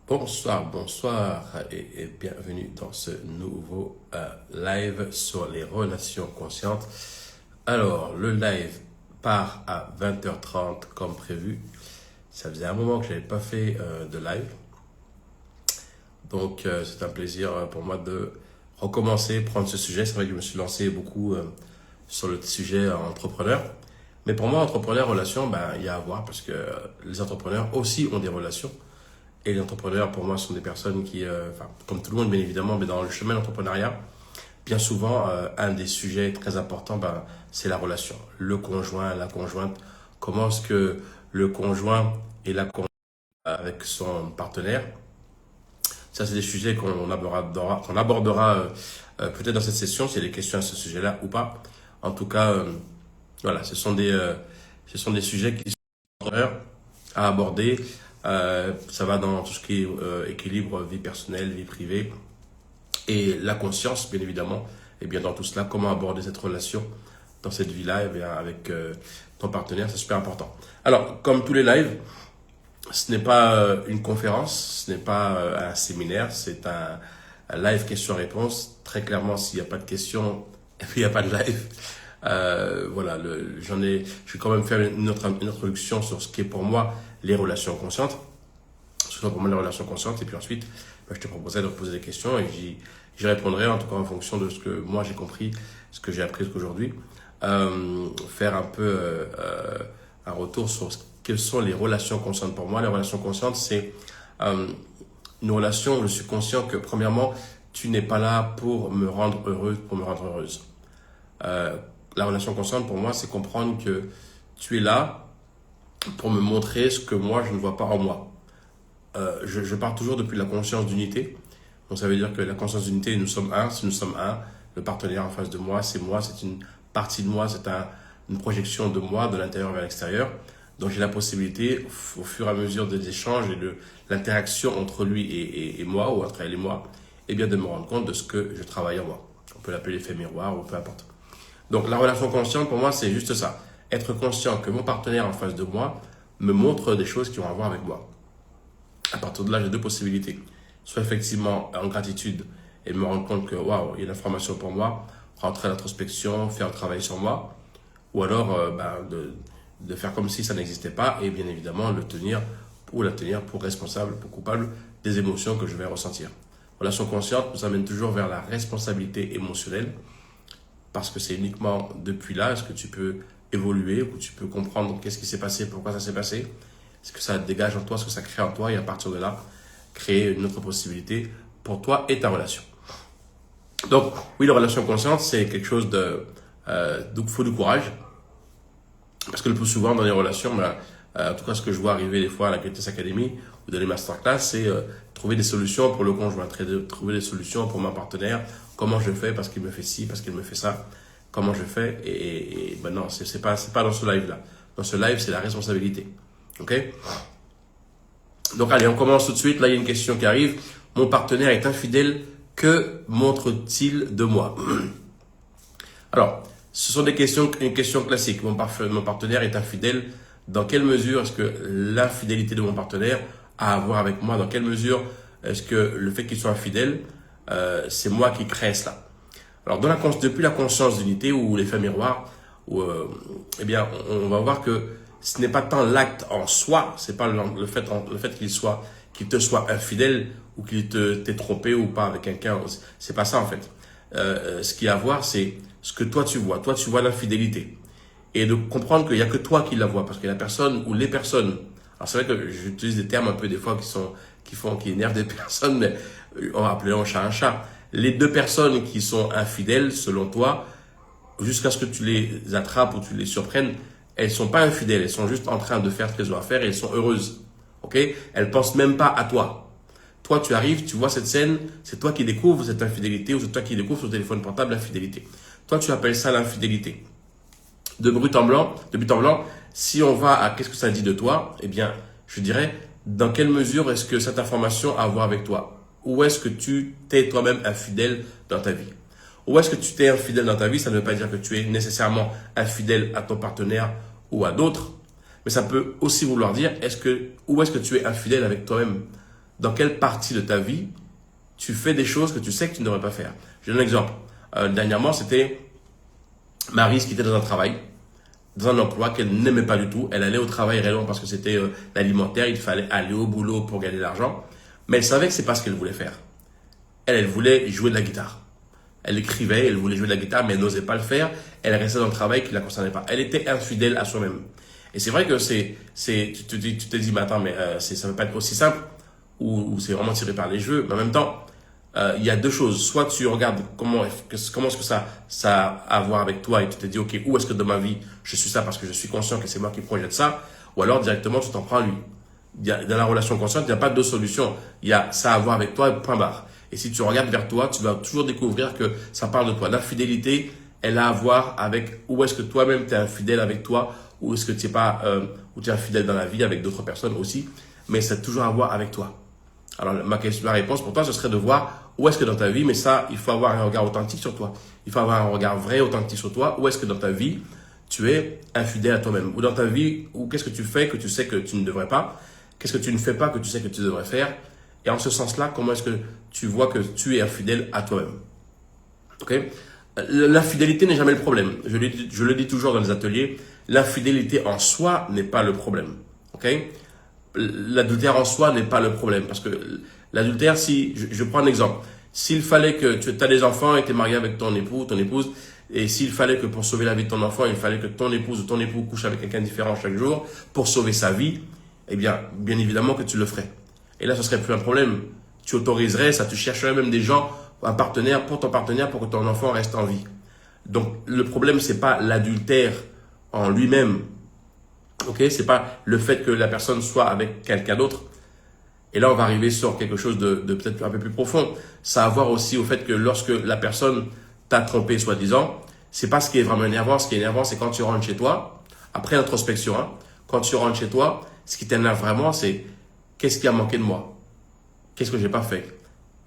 Bonsoir et bienvenue dans ce nouveau live sur les relations conscientes. Alors, le live part à 20h30 comme prévu. Ça faisait un moment que je n'avais pas fait de live. Donc, c'est un plaisir pour moi de recommencer, prendre ce sujet. C'est vrai que je me suis lancé beaucoup sur le sujet entrepreneur. Mais pour moi, entrepreneur, relation, il y a à voir parce que les entrepreneurs aussi ont des relations. Et les entrepreneurs, pour moi, sont des personnes qui, comme tout le monde, bien évidemment, mais dans le chemin de l'entrepreneuriat, bien souvent, un des sujets très importants, c'est la relation. Le conjoint, la conjointe. Comment est-ce que le conjoint et la conjointe avec son partenaire, ça, c'est des sujets qu'on abordera peut-être dans cette session, s'il y a des questions à ce sujet-là ou pas. En tout cas, voilà, ce sont des sujets qui sont à aborder. Ça va dans tout ce qui est équilibre, vie personnelle, vie privée et la conscience, bien évidemment. Et bien dans tout cela, comment aborder cette relation dans cette vie-là et bien avec ton partenaire, c'est super important. Alors, comme tous les lives, ce n'est pas une conférence, ce n'est pas un séminaire, c'est un live question-réponse. Très clairement, s'il n'y a pas de questions, et puis il n'y a pas de live. Voilà, je vais quand même faire une introduction sur ce qui est pour moi les relations conscientes. Ce sont pour moi les relations conscientes. Et puis ensuite, je te proposerai de poser des questions et j'y répondrai en tout cas en fonction de ce que moi j'ai compris, ce que j'ai appris aujourd'hui. Faire un peu un retour sur quelles sont les relations conscientes pour moi. Les relations conscientes, c'est une relation où je suis conscient que premièrement, tu n'es pas là pour me rendre heureux, pour me rendre heureuse. La relation consciente pour moi, c'est comprendre que tu es là pour me montrer ce que moi, je ne vois pas en moi. Je pars toujours depuis la conscience d'unité. Donc ça veut dire que la conscience d'unité, nous sommes un. Si nous sommes un, le partenaire en face de moi, c'est une partie de moi, c'est une projection de moi, de l'intérieur vers l'extérieur. Donc j'ai la possibilité, au fur et à mesure des échanges et de l'interaction entre lui et moi, ou entre elle et moi, eh bien de me rendre compte de ce que je travaille en moi. On peut l'appeler l'effet miroir ou peu importe. Donc la relation consciente, pour moi, c'est juste ça. Être conscient que mon partenaire en face de moi me montre des choses qui ont à voir avec moi. À partir de là, j'ai deux possibilités. Soit effectivement en gratitude et me rendre compte que waouh, il y a une information pour moi, rentrer à l'introspection, faire un travail sur moi, ou alors de faire comme si ça n'existait pas et bien évidemment la tenir pour responsable, pour coupable des émotions que je vais ressentir. Relation consciente nous amène toujours vers la responsabilité émotionnelle parce que c'est uniquement depuis là est-ce que tu peux évoluer, ou tu peux comprendre qu'est-ce qui s'est passé, pourquoi ça s'est passé, ce que ça dégage en toi, ce que ça crée en toi, et à partir de là, créer une autre possibilité pour toi et ta relation. Donc, oui, la relation consciente, c'est quelque chose donc faut du courage, parce que le plus souvent dans les relations, en tout cas ce que je vois arriver des fois à la Greatness Academy ou dans les masterclass, c'est trouver des solutions pour le conjoint, trouver des solutions pour mon partenaire, comment je fais parce qu'il me fait ci, parce qu'il me fait ça, comment je fais, et non, c'est pas dans ce live-là. Dans ce live, c'est la responsabilité. Ok? Donc allez, on commence tout de suite. Là, il y a une question qui arrive. Mon partenaire est infidèle. Que montre-t-il de moi? Alors, ce sont une question classique. Mon partenaire est infidèle. Dans quelle mesure est-ce que l'infidélité de mon partenaire a à voir avec moi? Dans quelle mesure est-ce que le fait qu'il soit infidèle, c'est moi qui crée cela? Alors, depuis la conscience d'unité ou l'effet miroir, eh bien, on va voir que ce n'est pas tant l'acte en soi, c'est pas le fait qu'il te soit infidèle ou qu'il t'ait trompé ou pas avec quelqu'un. C'est pas ça en fait. Ce qu'il y a à voir, c'est ce que toi tu vois. Toi, tu vois l'infidélité. Et de comprendre qu'il n'y a que toi qui la vois. Parce que la personne ou les personnes, alors c'est vrai que j'utilise des termes un peu des fois qui énervent des personnes, mais on va appeler un chat un chat. Les deux personnes qui sont infidèles, selon toi, jusqu'à ce que tu les attrapes ou tu les surprennes, elles sont pas infidèles, elles sont juste en train de faire ce qu'elles ont à faire et elles sont heureuses. Ok? Elles pensent même pas à toi. Toi, tu arrives, tu vois cette scène, c'est toi qui découvres cette infidélité ou c'est toi qui découvres sur le téléphone portable l'infidélité. Toi, tu appelles ça l'infidélité. De but en blanc, si on va à qu'est-ce que ça dit de toi, eh bien, je dirais, dans quelle mesure est-ce que cette information a à voir avec toi? Ou est-ce que tu t'es toi-même infidèle dans ta vie? Ou est-ce que tu t'es infidèle dans ta vie? Ça ne veut pas dire que tu es nécessairement infidèle à ton partenaire ou à d'autres, mais ça peut aussi vouloir dire où est-ce que tu es infidèle avec toi-même? dans quelle partie de ta vie tu fais des choses que tu sais que tu ne devrais pas faire. Je donne un exemple. Dernièrement, c'était Maryse qui était dans un travail, dans un emploi qu'elle n'aimait pas du tout. Elle allait au travail réellement parce que c'était l'alimentaire, il fallait aller au boulot pour gagner de l'argent. Mais elle savait que c'est pas ce qu'elle voulait faire. Elle voulait jouer de la guitare. Elle écrivait, elle voulait jouer de la guitare, mais elle n'osait pas le faire. Elle restait dans le travail qui ne la concernait pas. Elle était infidèle à soi-même. Et c'est vrai que tu te dis, mais attends, mais ça ne peut pas être aussi simple, ou c'est vraiment tiré par les cheveux. Mais en même temps, il y a deux choses. Soit tu regardes comment est-ce que ça a à voir avec toi et tu te dis, ok, où est-ce que dans ma vie je suis ça parce que je suis conscient que c'est moi qui projette ça, ou alors directement tu t'en prends à lui. Dans la relation consciente, il n'y a pas deux solutions. Il y a ça à voir avec toi, point barre. Et si tu regardes vers toi, tu vas toujours découvrir que ça parle de toi. L'infidélité, elle a à voir avec où est-ce que toi-même tu es infidèle avec toi, ou est-ce que tu n'es pas, ou tu es infidèle dans la vie avec d'autres personnes aussi. Mais ça a toujours à voir avec toi. Alors, ma réponse pour toi, ce serait de voir où est-ce que dans ta vie, mais ça, il faut avoir un regard authentique sur toi. Il faut avoir un regard vrai, authentique sur toi. Où est-ce que dans ta vie, tu es infidèle à toi-même? Ou dans ta vie, ou qu'est-ce que tu fais que tu sais que tu ne devrais pas? Qu'est-ce que tu ne fais pas que tu sais que tu devrais faire? Et en ce sens-là, comment est-ce que tu vois que tu es infidèle à toi-même? Ok? L'infidélité n'est jamais le problème. Je le dis toujours dans les ateliers. L'infidélité en soi n'est pas le problème. Ok? L'adultère en soi n'est pas le problème. Parce que l'adultère, si, je prends un exemple. S'il fallait que tu as des enfants et tu es marié avec ton époux, ton épouse, et s'il fallait que pour sauver la vie de ton enfant, il fallait que ton épouse ou ton époux couche avec quelqu'un différent chaque jour pour sauver sa vie, eh bien évidemment que tu le ferais. Et là, ce serait plus un problème. Tu autoriserais ça, tu chercherais même des gens, un partenaire pour ton partenaire pour que ton enfant reste en vie. Donc, le problème, c'est pas l'adultère en lui-même. Ok? C'est pas le fait que la personne soit avec quelqu'un d'autre. Et là, on va arriver sur quelque chose de peut-être un peu plus profond. Ça a à voir aussi au fait que lorsque la personne t'a trompé, soi-disant, c'est pas ce qui est vraiment énervant. Ce qui est énervant, c'est quand tu rentres chez toi, après introspection, hein, quand tu rentres chez toi, ce qui t'énerve vraiment, c'est qu'est-ce qui a manqué de moi? Qu'est-ce que j'ai pas fait?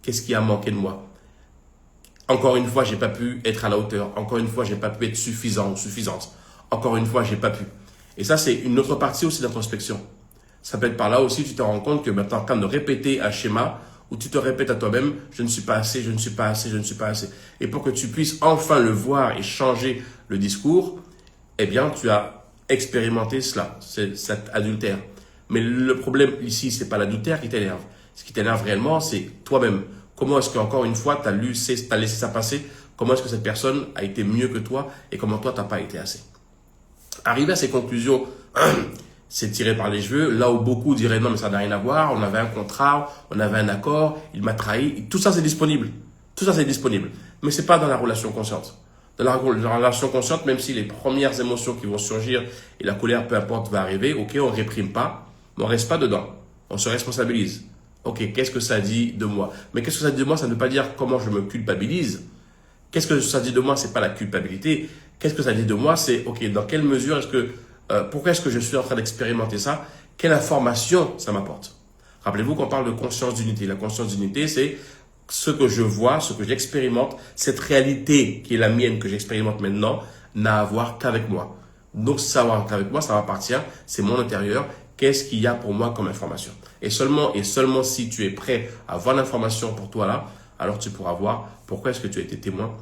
Qu'est-ce qui a manqué de moi? Encore une fois, j'ai pas pu être à la hauteur. Encore une fois, j'ai pas pu être suffisant ou suffisante. Encore une fois, j'ai pas pu. Et ça, c'est une autre partie aussi d'introspection. Ça peut être par là aussi, tu te rends compte que maintenant, tu es en train de répéter un schéma où tu te répètes à toi-même, je ne suis pas assez, je ne suis pas assez, je ne suis pas assez. Et pour que tu puisses enfin le voir et changer le discours, eh bien, tu as expérimenté cela, c'est cet adultère. Mais le problème ici, c'est pas l'adultère qui t'énerve. Ce qui t'énerve réellement, c'est toi-même. Comment est-ce qu'encore une fois, tu as laissé ça passer? Comment est-ce que cette personne a été mieux que toi et comment toi, tu n'as pas été assez? Arriver à ces conclusions, c'est tiré par les cheveux. Là où beaucoup diraient non, mais ça n'a rien à voir. On avait un contrat, on avait un accord, il m'a trahi. Tout ça, c'est disponible. Tout ça, c'est disponible. Mais c'est pas dans la relation consciente. Dans la relation consciente, même si les premières émotions qui vont surgir et la colère, peu importe, va arriver, ok, on réprime pas, mais on reste pas dedans. On se responsabilise. Ok, qu'est-ce que ça dit de moi? Mais qu'est-ce que ça dit de moi? Ça ne veut pas dire comment je me culpabilise. Qu'est-ce que ça dit de moi? C'est pas la culpabilité. Qu'est-ce que ça dit de moi? C'est, ok, dans quelle mesure est-ce que, pourquoi est-ce que je suis en train d'expérimenter ça? Quelle information ça m'apporte? Rappelez-vous qu'on parle de conscience d'unité. La conscience d'unité, c'est ce que je vois, ce que j'expérimente, cette réalité qui est la mienne, que j'expérimente maintenant, n'a à voir qu'avec moi. Donc, ça a à voir qu'avec moi, ça m'appartient, c'est mon intérieur. Qu'est-ce qu'il y a pour moi comme information? Et seulement si tu es prêt à voir l'information pour toi là, alors tu pourras voir pourquoi est-ce que tu as été témoin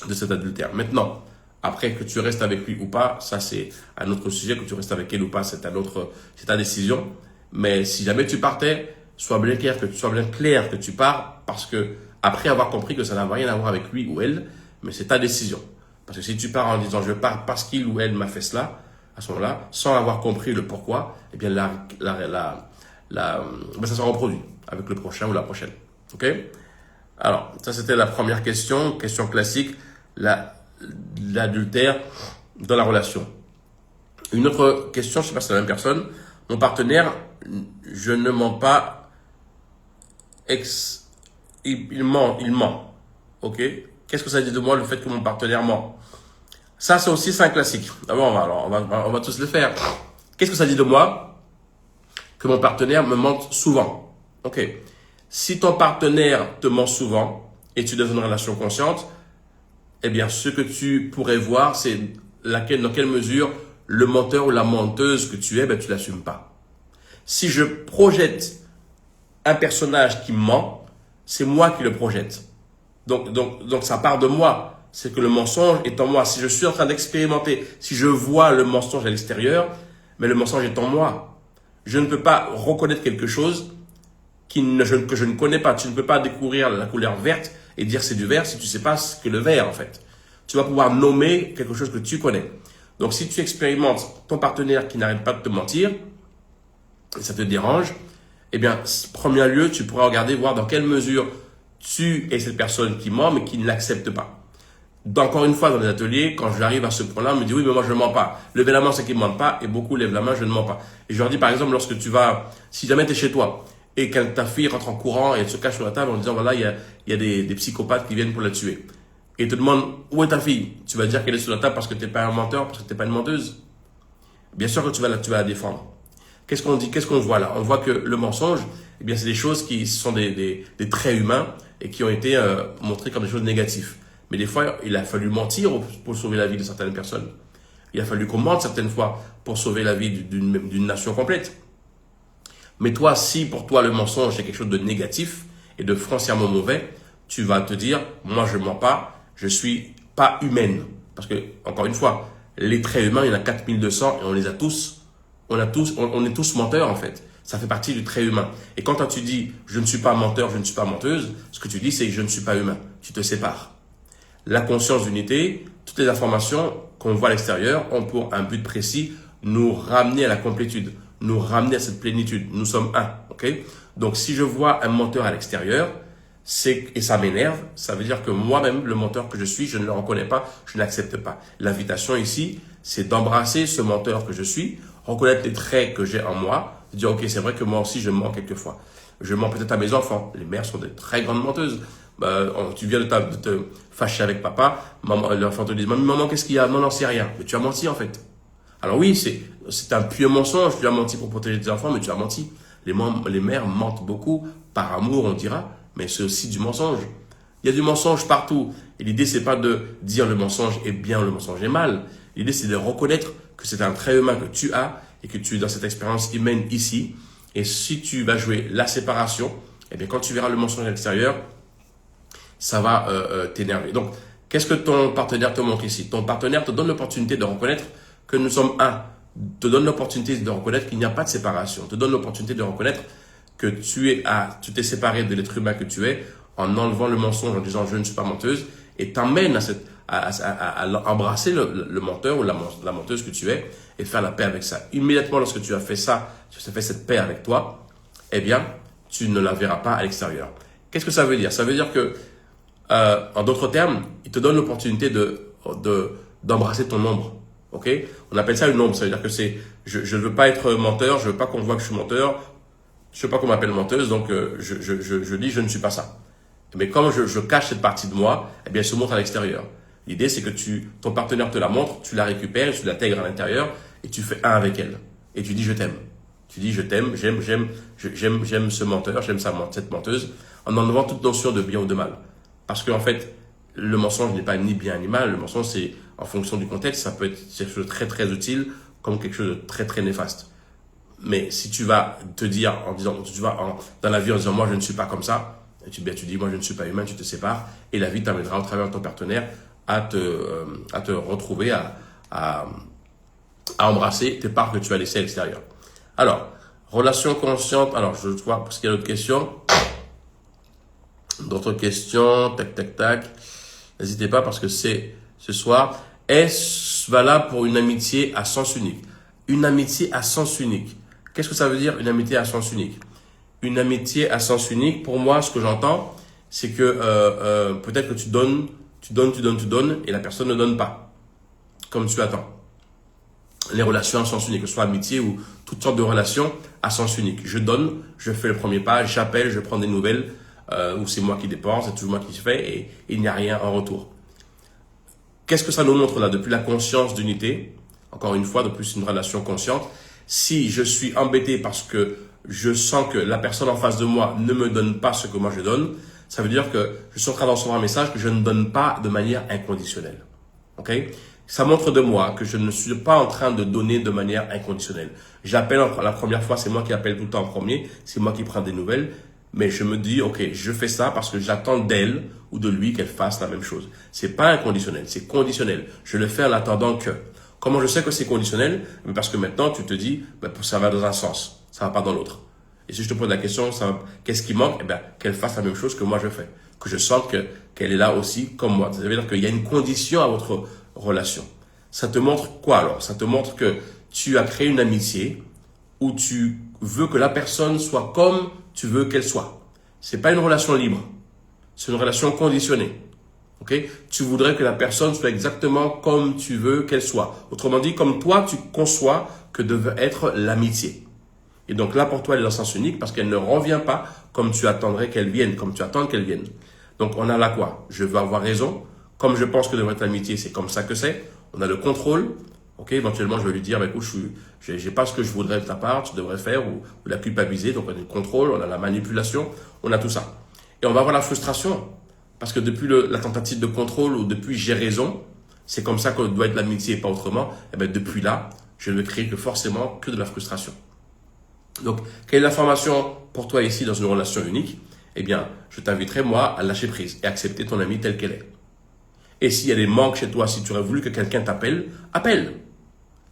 de cet adultère. Maintenant, après que tu restes avec lui ou pas, ça c'est un autre sujet, que tu restes avec elle ou pas, c'est ta décision. Mais si jamais tu partais, sois bien clair que tu pars, parce que après avoir compris que ça n'a rien à voir avec lui ou elle, mais c'est ta décision. Parce que si tu pars en disant je pars parce qu'il ou elle m'a fait cela, à ce moment-là, sans avoir compris le pourquoi, eh bien ça se reproduit avec le prochain ou la prochaine. Ok? Alors, ça c'était la première question classique, l'adultère dans la relation. Une autre question, je ne sais pas si c'est la même personne. Mon partenaire, je ne mens pas, il ment. Ok? Qu'est-ce que ça dit de moi le fait que mon partenaire ment? Ça, c'est un classique. D'abord, on va tous le faire. Qu'est-ce que ça dit de moi? Que mon partenaire me mente souvent. Ok. Si ton partenaire te ment souvent et tu es dans une relation consciente, eh bien, ce que tu pourrais voir, c'est dans quelle mesure le menteur ou la menteuse que tu es, ben, tu l'assumes pas. Si je projette un personnage qui ment, c'est moi qui le projette. Donc ça part de moi. C'est que le mensonge est en moi. Si je suis en train d'expérimenter, si je vois le mensonge à l'extérieur, mais le mensonge est en moi. Je ne peux pas reconnaître quelque chose que je ne connais pas. Tu ne peux pas découvrir la couleur verte et dire c'est du vert si tu ne sais pas ce qu'est le vert en fait. Tu vas pouvoir nommer quelque chose que tu connais. Donc si tu expérimentes ton partenaire qui n'arrête pas de te mentir, et ça te dérange, eh bien, premier lieu, tu pourras regarder, voir dans quelle mesure tu es cette personne qui ment, mais qui ne l'accepte pas. Encore une fois, dans les ateliers, quand j'arrive à ce point-là, on me dit oui, mais moi je ne mens pas. Levez la main ceux qui ne mentent pas, et beaucoup lèvent la main, je ne mens pas. Et je leur dis par exemple, lorsque tu vas, si jamais tu es chez toi, et quand ta fille rentre en courant et elle se cache sur la table en disant voilà, il y a des psychopathes qui viennent pour la tuer. Et te demande où est ta fille, tu vas dire qu'elle est sur la table parce que tu n'es pas un menteur, parce que tu n'es pas une menteuse. Bien sûr que tu vas la défendre. Qu'est-ce qu'on dit, qu'est-ce qu'on voit là? On voit que le mensonge, eh bien, c'est des choses qui sont des traits humains et qui ont été montrés comme des choses négatives. Mais des fois, il a fallu mentir pour sauver la vie de certaines personnes. Il a fallu qu'on mente certaines fois pour sauver la vie d'une nation complète. Mais toi, si pour toi le mensonge est quelque chose de négatif et de foncièrement mauvais, tu vas te dire, moi je mens pas, je suis pas humaine. Parce que, encore une fois, les traits humains, il y en a 4200 et on les a tous. On est tous menteurs en fait. Ça fait partie du trait humain. Et quand toi tu dis, je ne suis pas menteur, je ne suis pas menteuse, ce que tu dis c'est, je ne suis pas humain. Tu te sépares. La conscience d'unité, toutes les informations qu'on voit à l'extérieur ont pour un but précis, nous ramener à la complétude, nous ramener à cette plénitude. Nous sommes un. Okay? Donc si je vois un menteur à l'extérieur, et ça m'énerve, ça veut dire que moi-même, le menteur que je suis, je ne le reconnais pas, je n'accepte pas. L'invitation ici, c'est d'embrasser ce menteur que je suis, reconnaître les traits que j'ai en moi, dire ok, c'est vrai que moi aussi je mens quelquefois. Je mens peut-être à mes enfants. Les mères sont des très grandes menteuses. Tu viens de te fâcher avec papa, l'enfant te dit maman, qu'est-ce qu'il y a? Non, c'est rien. Mais tu as menti en fait. Alors oui, c'est un pieux mensonge. Tu as menti pour protéger tes enfants, mais tu as menti. Les mères mentent beaucoup par amour, on dira, mais c'est aussi du mensonge. Il y a du mensonge partout. Et l'idée, c'est pas de dire le mensonge est bien, le mensonge est mal. L'idée, c'est de reconnaître que c'est un trait humain que tu as et que tu es dans cette expérience humaine ici. Et si tu vas jouer la séparation, eh bien, quand tu verras le mensonge à l'extérieur, ça va t'énerver. Donc, qu'est-ce que ton partenaire te montre ici? Ton partenaire te donne l'opportunité de reconnaître que nous sommes un. Te donne l'opportunité de reconnaître qu'il n'y a pas de séparation. Te donne l'opportunité de reconnaître que tu t'es séparé de l'être humain que tu es en enlevant le mensonge, en disant je ne suis pas menteuse, et t'emmène à embrasser le menteur ou la menteuse que tu es et faire la paix avec ça. Immédiatement lorsque tu as fait ça, tu as fait cette paix avec toi, eh bien, tu ne la verras pas à l'extérieur. Qu'est-ce que ça veut dire? Ça veut dire que, en d'autres termes, il te donne l'opportunité d'embrasser ton ombre. Ok? On appelle ça une ombre. Ça veut dire que je ne veux pas être menteur, je veux pas qu'on voit que je suis menteur, je veux pas qu'on m'appelle menteuse, donc je dis je ne suis pas ça. Mais comme je cache cette partie de moi, eh bien, elle se montre à l'extérieur. L'idée, c'est que ton partenaire te la montre, tu la récupères, tu l'intègres à l'intérieur et tu fais un avec elle. Et tu dis je t'aime. Tu dis je t'aime, j'aime ce menteur, j'aime cette menteuse, en enlevant toute notion de bien ou de mal. Parce qu'en fait, le mensonge n'est pas ni bien ni mal. Le mensonge, c'est en fonction du contexte, ça peut être quelque chose de très très utile comme quelque chose de très très néfaste. Mais si tu vas te dire en disant, tu vas dans la vie en disant moi je ne suis pas comme ça, et tu dis moi je ne suis pas humain, tu te sépares et la vie t'amènera au travers de ton partenaire à te retrouver, à embrasser tes parts que tu as laissées à l'extérieur. Alors, relation consciente. Alors, je vois parce qu'il y a d'autres questions. D'autres questions. Tac, tac, tac. N'hésitez pas parce que c'est ce soir. Est-ce valable pour une amitié à sens unique? Une amitié à sens unique. Qu'est-ce que ça veut dire une amitié à sens unique? Une amitié à sens unique, pour moi, ce que j'entends, c'est que peut-être que tu donnes et la personne ne donne pas, comme tu attends. Les relations à sens unique, que ce soit amitié ou toutes sortes de relations à sens unique. Je donne, je fais le premier pas, j'appelle, je prends des nouvelles, ou c'est moi qui dépense, c'est toujours moi qui fais et il n'y a rien en retour. Qu'est-ce que ça nous montre là? Depuis la conscience d'unité, encore une fois, de plus une relation consciente, si je suis embêté parce que je sens que la personne en face de moi ne me donne pas ce que moi je donne, ça veut dire que je suis en train de recevoir un message que je ne donne pas de manière inconditionnelle. Ok? Ça montre de moi que je ne suis pas en train de donner de manière inconditionnelle. J'appelle la première fois, c'est moi qui appelle tout le temps en premier, c'est moi qui prends des nouvelles. mais je me dis, ok, je fais ça parce que j'attends d'elle ou de lui qu'elle fasse la même chose. C'est pas inconditionnel, c'est conditionnel. Je le fais en attendant que. Comment je sais que c'est conditionnel? Parce que maintenant, tu te dis, ça va dans un sens, ça va pas dans l'autre. Et si je te pose la question, qu'est-ce qui manque? Qu'elle fasse la même chose que moi je fais. Que je sente qu'elle est là aussi comme moi. Ça veut dire qu'il y a une condition à votre relation. Ça te montre quoi alors? Ça te montre que tu as créé une amitié où tu veux que la personne soit comme tu veux qu'elle soit. C'est pas une relation libre. C'est une relation conditionnée. Okay? Tu voudrais que la personne soit exactement comme tu veux qu'elle soit. Autrement dit, comme toi, tu conçois que devait être l'amitié. Et donc là, pour toi, elle est dans le sens unique parce qu'elle ne revient pas comme tu attendrais qu'elle vienne, comme tu attends qu'elle vienne. Donc on a là quoi? Je veux avoir raison. Comme je pense que devrait être l'amitié, c'est comme ça que c'est. On a le contrôle. Ok, éventuellement, je vais lui dire, écoute, j'ai pas ce que je voudrais de ta part, tu devrais faire, ou la culpabiliser. Donc on a le contrôle, on a la manipulation, on a tout ça. Et on va avoir la frustration. Parce que depuis la tentative de contrôle ou depuis j'ai raison, c'est comme ça que doit être l'amitié et pas autrement. Et bien depuis là, je ne vais créer que forcément que de la frustration. Donc, quelle est l'information pour toi ici dans une relation unique? Eh bien, je t'inviterai moi à lâcher prise et accepter ton ami tel qu'elle est. Et s'il y a des manques chez toi, si tu aurais voulu que quelqu'un t'appelle, appelle.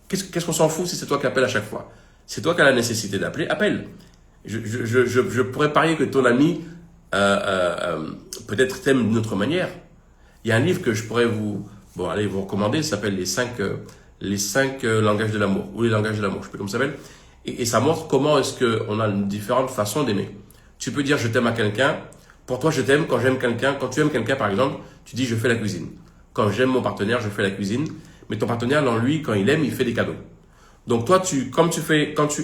Qu'est-ce qu'on s'en fout si c'est toi qui appelles à chaque fois? C'est toi qui as la nécessité d'appeler, appelle. Je pourrais parier que ton ami peut-être t'aime d'une autre manière. Il y a un livre que je pourrais vous recommander, ça s'appelle les cinq langages de l'amour, ou les langages de l'amour, je sais pas comment ça s'appelle. Et ça montre comment est-ce qu'on a différentes façons d'aimer. Tu peux dire je t'aime à quelqu'un. Pour toi, je t'aime quand j'aime quelqu'un. Quand tu aimes quelqu'un, par exemple, tu dis je fais la cuisine. Quand j'aime mon partenaire, je fais la cuisine. Mais ton partenaire, dans lui, quand il aime, il fait des cadeaux. Donc toi, quand tu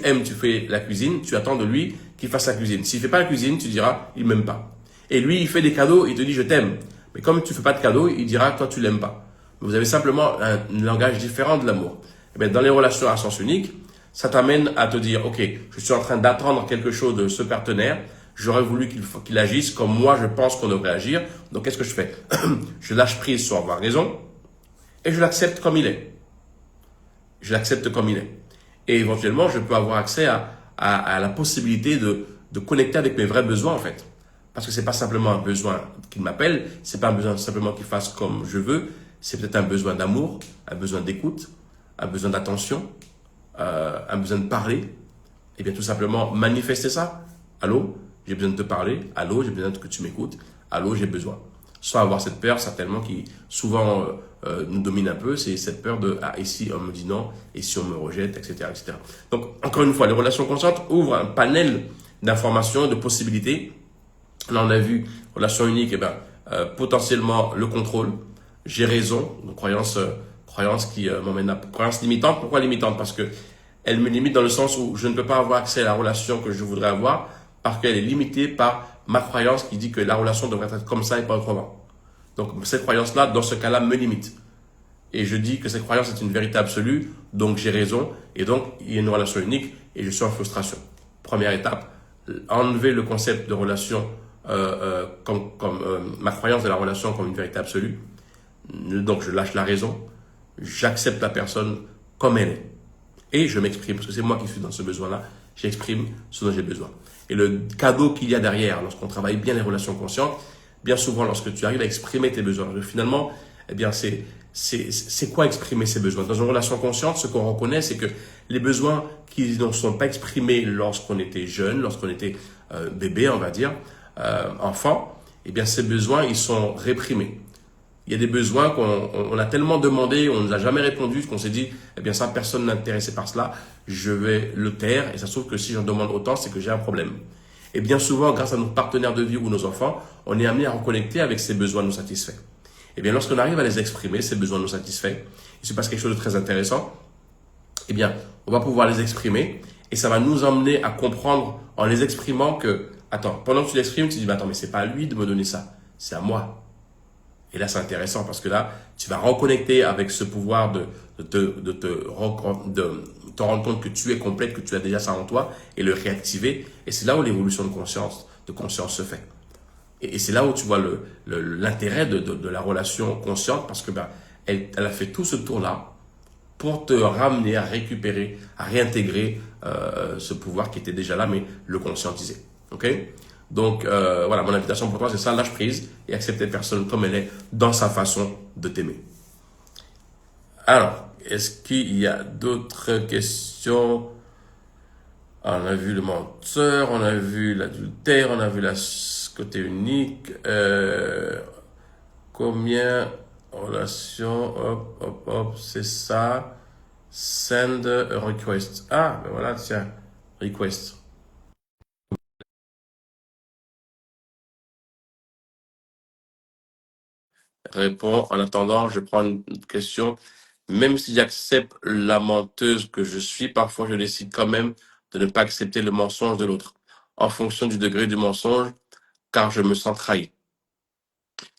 aimes, tu fais la cuisine, tu attends de lui qu'il fasse la cuisine. S'il fait pas la cuisine, tu diras il m'aime pas. Et lui, il fait des cadeaux, il te dit je t'aime. Mais comme tu fais pas de cadeaux, il dira toi tu l'aimes pas. Vous avez simplement un langage différent de l'amour. Et bien, dans les relations à sens unique, ça t'amène à te dire, ok, je suis en train d'attendre quelque chose de ce partenaire, j'aurais voulu qu'il agisse comme moi je pense qu'on devrait agir, donc qu'est-ce que je fais? Je lâche prise sur avoir raison, et je l'accepte comme il est. Je l'accepte comme il est. Et éventuellement, je peux avoir accès à la possibilité de connecter avec mes vrais besoins en fait. Parce que c'est pas simplement un besoin qu'il m'appelle, c'est pas un besoin simplement qu'il fasse comme je veux, c'est peut-être un besoin d'amour, un besoin d'écoute, un besoin d'attention, un besoin de parler. Et bien tout simplement manifester ça. Allô, j'ai besoin de te parler. Allô, j'ai besoin que tu m'écoutes. Allô, j'ai besoin. Sans avoir cette peur certainement qui souvent nous domine un peu, c'est cette peur de et si on me dit non, et si on me rejette, etc., etc. Donc encore une fois, les relations conscientes ouvrent un panel d'informations, de possibilités. Là, on a vu relation unique, potentiellement le contrôle. J'ai raison, une croyance qui m'emmène à croyance limitante. Pourquoi limitante? Parce que elle me limite dans le sens où je ne peux pas avoir accès à la relation que je voudrais avoir parce qu'elle est limitée par ma croyance qui dit que la relation devrait être comme ça et pas autrement. Donc cette croyance-là, dans ce cas-là, me limite. Et je dis que cette croyance est une vérité absolue, donc j'ai raison, et donc il y a une relation unique et je suis en frustration. Première étape, enlever le concept de relation ma croyance de la relation comme une vérité absolue. Donc je lâche la raison, j'accepte la personne comme elle est. Et je m'exprime, parce que c'est moi qui suis dans ce besoin-là, j'exprime ce dont j'ai besoin. Et le cadeau qu'il y a derrière, lorsqu'on travaille bien les relations conscientes, bien souvent lorsque tu arrives à exprimer tes besoins, finalement, eh bien c'est quoi exprimer ses besoins? Dans une relation consciente, ce qu'on reconnaît, c'est que les besoins qui ne sont pas exprimés lorsqu'on était jeune, lorsqu'on était bébé, on va dire, enfant, eh bien ces besoins, ils sont réprimés. Il y a des besoins qu'on a tellement demandé, on ne nous a jamais répondu, qu'on s'est dit, eh bien ça, personne n'est intéressé par cela, je vais le taire, et ça se trouve que si j'en demande autant, c'est que j'ai un problème. Et bien souvent, grâce à nos partenaires de vie ou nos enfants, on est amené à reconnecter avec ces besoins non satisfaits. Et bien lorsqu'on arrive à les exprimer, ces besoins non satisfaits, il se passe quelque chose de très intéressant, eh bien on va pouvoir les exprimer, et ça va nous emmener à comprendre en les exprimant que, attends, pendant que tu l'exprimes, tu dis, attends, mais c'est pas à lui de me donner ça, c'est à moi. Et là, c'est intéressant parce que là, tu vas reconnecter avec ce pouvoir de te rendre compte que tu es complète, que tu as déjà ça en toi et le réactiver. Et c'est là où l'évolution de conscience se fait. Et c'est là où tu vois l'intérêt de la relation consciente parce que elle a fait tout ce tour-là pour te ramener à récupérer, à réintégrer ce pouvoir qui était déjà là, mais le conscientiser. Ok? Donc voilà, mon invitation pour toi, c'est ça, lâche prise et accepter la personne comme elle est dans sa façon de t'aimer. Alors, est-ce qu'il y a d'autres questions? Ah, on a vu le menteur, on a vu l'adultère, on a vu la côté unique. Combien relations, hop, hop, hop, c'est ça. Send a request. Ah, ben voilà, tiens, request. Réponds. En attendant, je prends une question. Même si j'accepte la menteuse que je suis, parfois je décide quand même de ne pas accepter le mensonge de l'autre, en fonction du degré du mensonge, car je me sens trahi.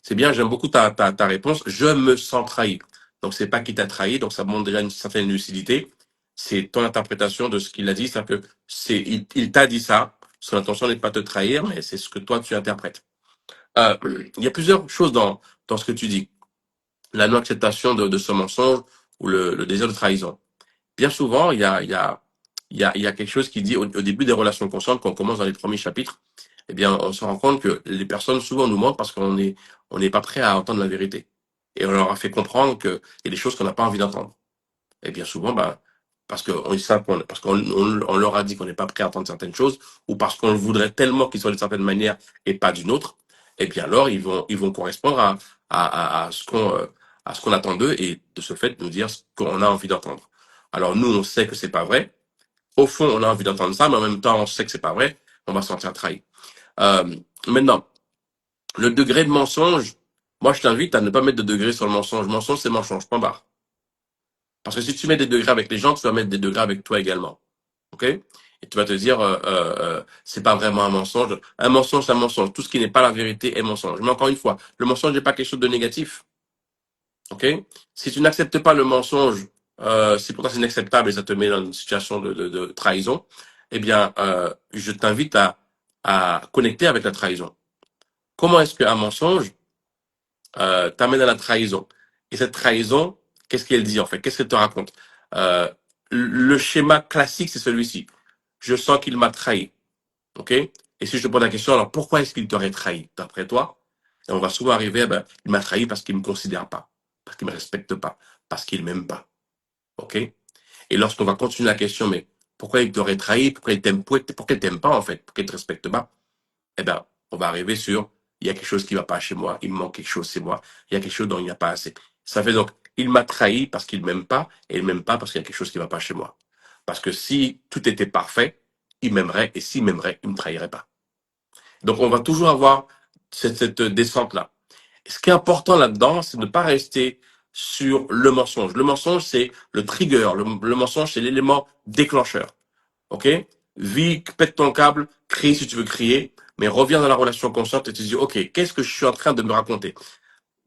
C'est bien, j'aime beaucoup ta réponse. Je me sens trahi. Donc, c'est pas qui t'a trahi, donc ça montre déjà une certaine lucidité. C'est ton interprétation de ce qu'il a dit, c'est-à-dire que il t'a dit ça. Son intention n'est pas de te trahir, mais c'est ce que toi tu interprètes. Euh, il y a plusieurs choses dans ce que tu dis. La non-acceptation de ce mensonge ou le désir de trahison. Bien souvent, il y a quelque chose qui dit au début des relations conscientes, quand on commence dans les premiers chapitres, eh bien, on se rend compte que les personnes souvent nous mentent parce on n'est pas prêt à entendre la vérité. Et on leur a fait comprendre qu'il y a des choses qu'on n'a pas envie d'entendre. Et bien souvent, bah, parce qu'on leur a dit qu'on n'est pas prêt à entendre certaines choses, ou parce qu'on le voudrait tellement qu'ils soient d'une certaine manière et pas d'une autre, et bien alors ils vont correspondre à à ce qu'on attend d'eux et de ce fait nous dire ce qu'on a envie d'entendre. Alors nous, on sait que c'est pas vrai. Au fond, on a envie d'entendre ça, mais en même temps, on sait que c'est pas vrai. On va se sentir trahi. Euh, Maintenant, le degré de mensonge, moi je t'invite à ne pas mettre de degré sur le mensonge. Mensonge, c'est mensonge, point barre. Parce que si tu mets des degrés avec les gens, tu vas mettre des degrés avec toi également. OK? Et tu vas te dire, c'est pas vraiment un mensonge. Un mensonge, c'est un mensonge. Tout ce qui n'est pas la vérité est mensonge. Mais encore une fois, le mensonge n'est pas quelque chose de négatif. OK? Si tu n'acceptes pas le mensonge, si pour toi c'est inacceptable et ça te met dans une situation de trahison, eh bien, je t'invite à connecter avec la trahison. Comment est-ce qu'un mensonge t'amène à la trahison? Et cette trahison, qu'est-ce qu'elle dit en fait? Qu'est-ce qu'elle te raconte? Euh, le schéma classique, c'est celui-ci. Je sens qu'il m'a trahi. OK? Et si je te pose la question, alors pourquoi est-ce qu'il t'aurait trahi, d'après toi? Et on va souvent arriver, ben, il m'a trahi parce qu'il me considère pas, parce qu'il me respecte pas, parce qu'il m'aime pas. OK? Et lorsqu'on va continuer la question, mais pourquoi il t'aurait trahi? Pourquoi il t'aime pas, en fait? Pourquoi il te respecte pas? Eh ben, on va arriver sur, il y a quelque chose qui va pas chez moi, il me manque quelque chose, c'est moi. Il y a quelque chose dont il n'y a pas assez. Ça fait donc, il m'a trahi parce qu'il m'aime pas, et il m'aime pas parce qu'il y a quelque chose qui va pas chez moi. Parce que si tout était parfait, il m'aimerait, et s'il m'aimerait, il me trahirait pas. Donc, on va toujours avoir cette descente-là. Ce qui est important là-dedans, c'est de ne pas rester sur le mensonge. Le mensonge, c'est le trigger. Le mensonge, c'est l'élément déclencheur. OK? Vis, pète ton câble, crie si tu veux crier, mais reviens dans la relation consciente et te dis, OK, qu'est-ce que je suis en train de me raconter?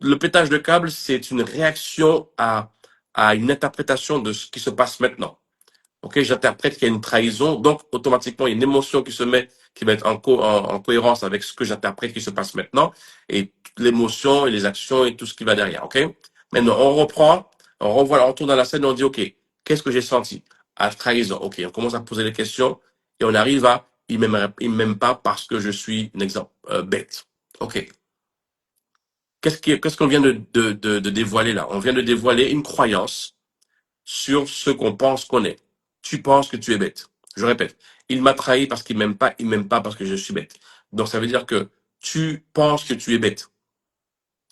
Le pétage de câble, c'est une réaction à une interprétation de ce qui se passe maintenant. OK, j'interprète qu'il y a une trahison, donc automatiquement, il y a une émotion qui se met, qui va être en cohérence avec ce que j'interprète qui se passe maintenant, et toute l'émotion et les actions et tout ce qui va derrière. OK? Maintenant, on reprend, on revoit, on retourne dans la scène, on dit, OK, qu'est-ce que j'ai senti? À trahison. OK, on commence à poser les questions, et on arrive à, il m'aime pas parce que je suis, un exemple, bête. OK. Qu'est-ce qu'on vient de dévoiler là? On vient de dévoiler une croyance sur ce qu'on pense qu'on est. Tu penses que tu es bête. Je répète, il m'a trahi parce il m'aime pas parce que je suis bête. Donc ça veut dire que tu penses que tu es bête.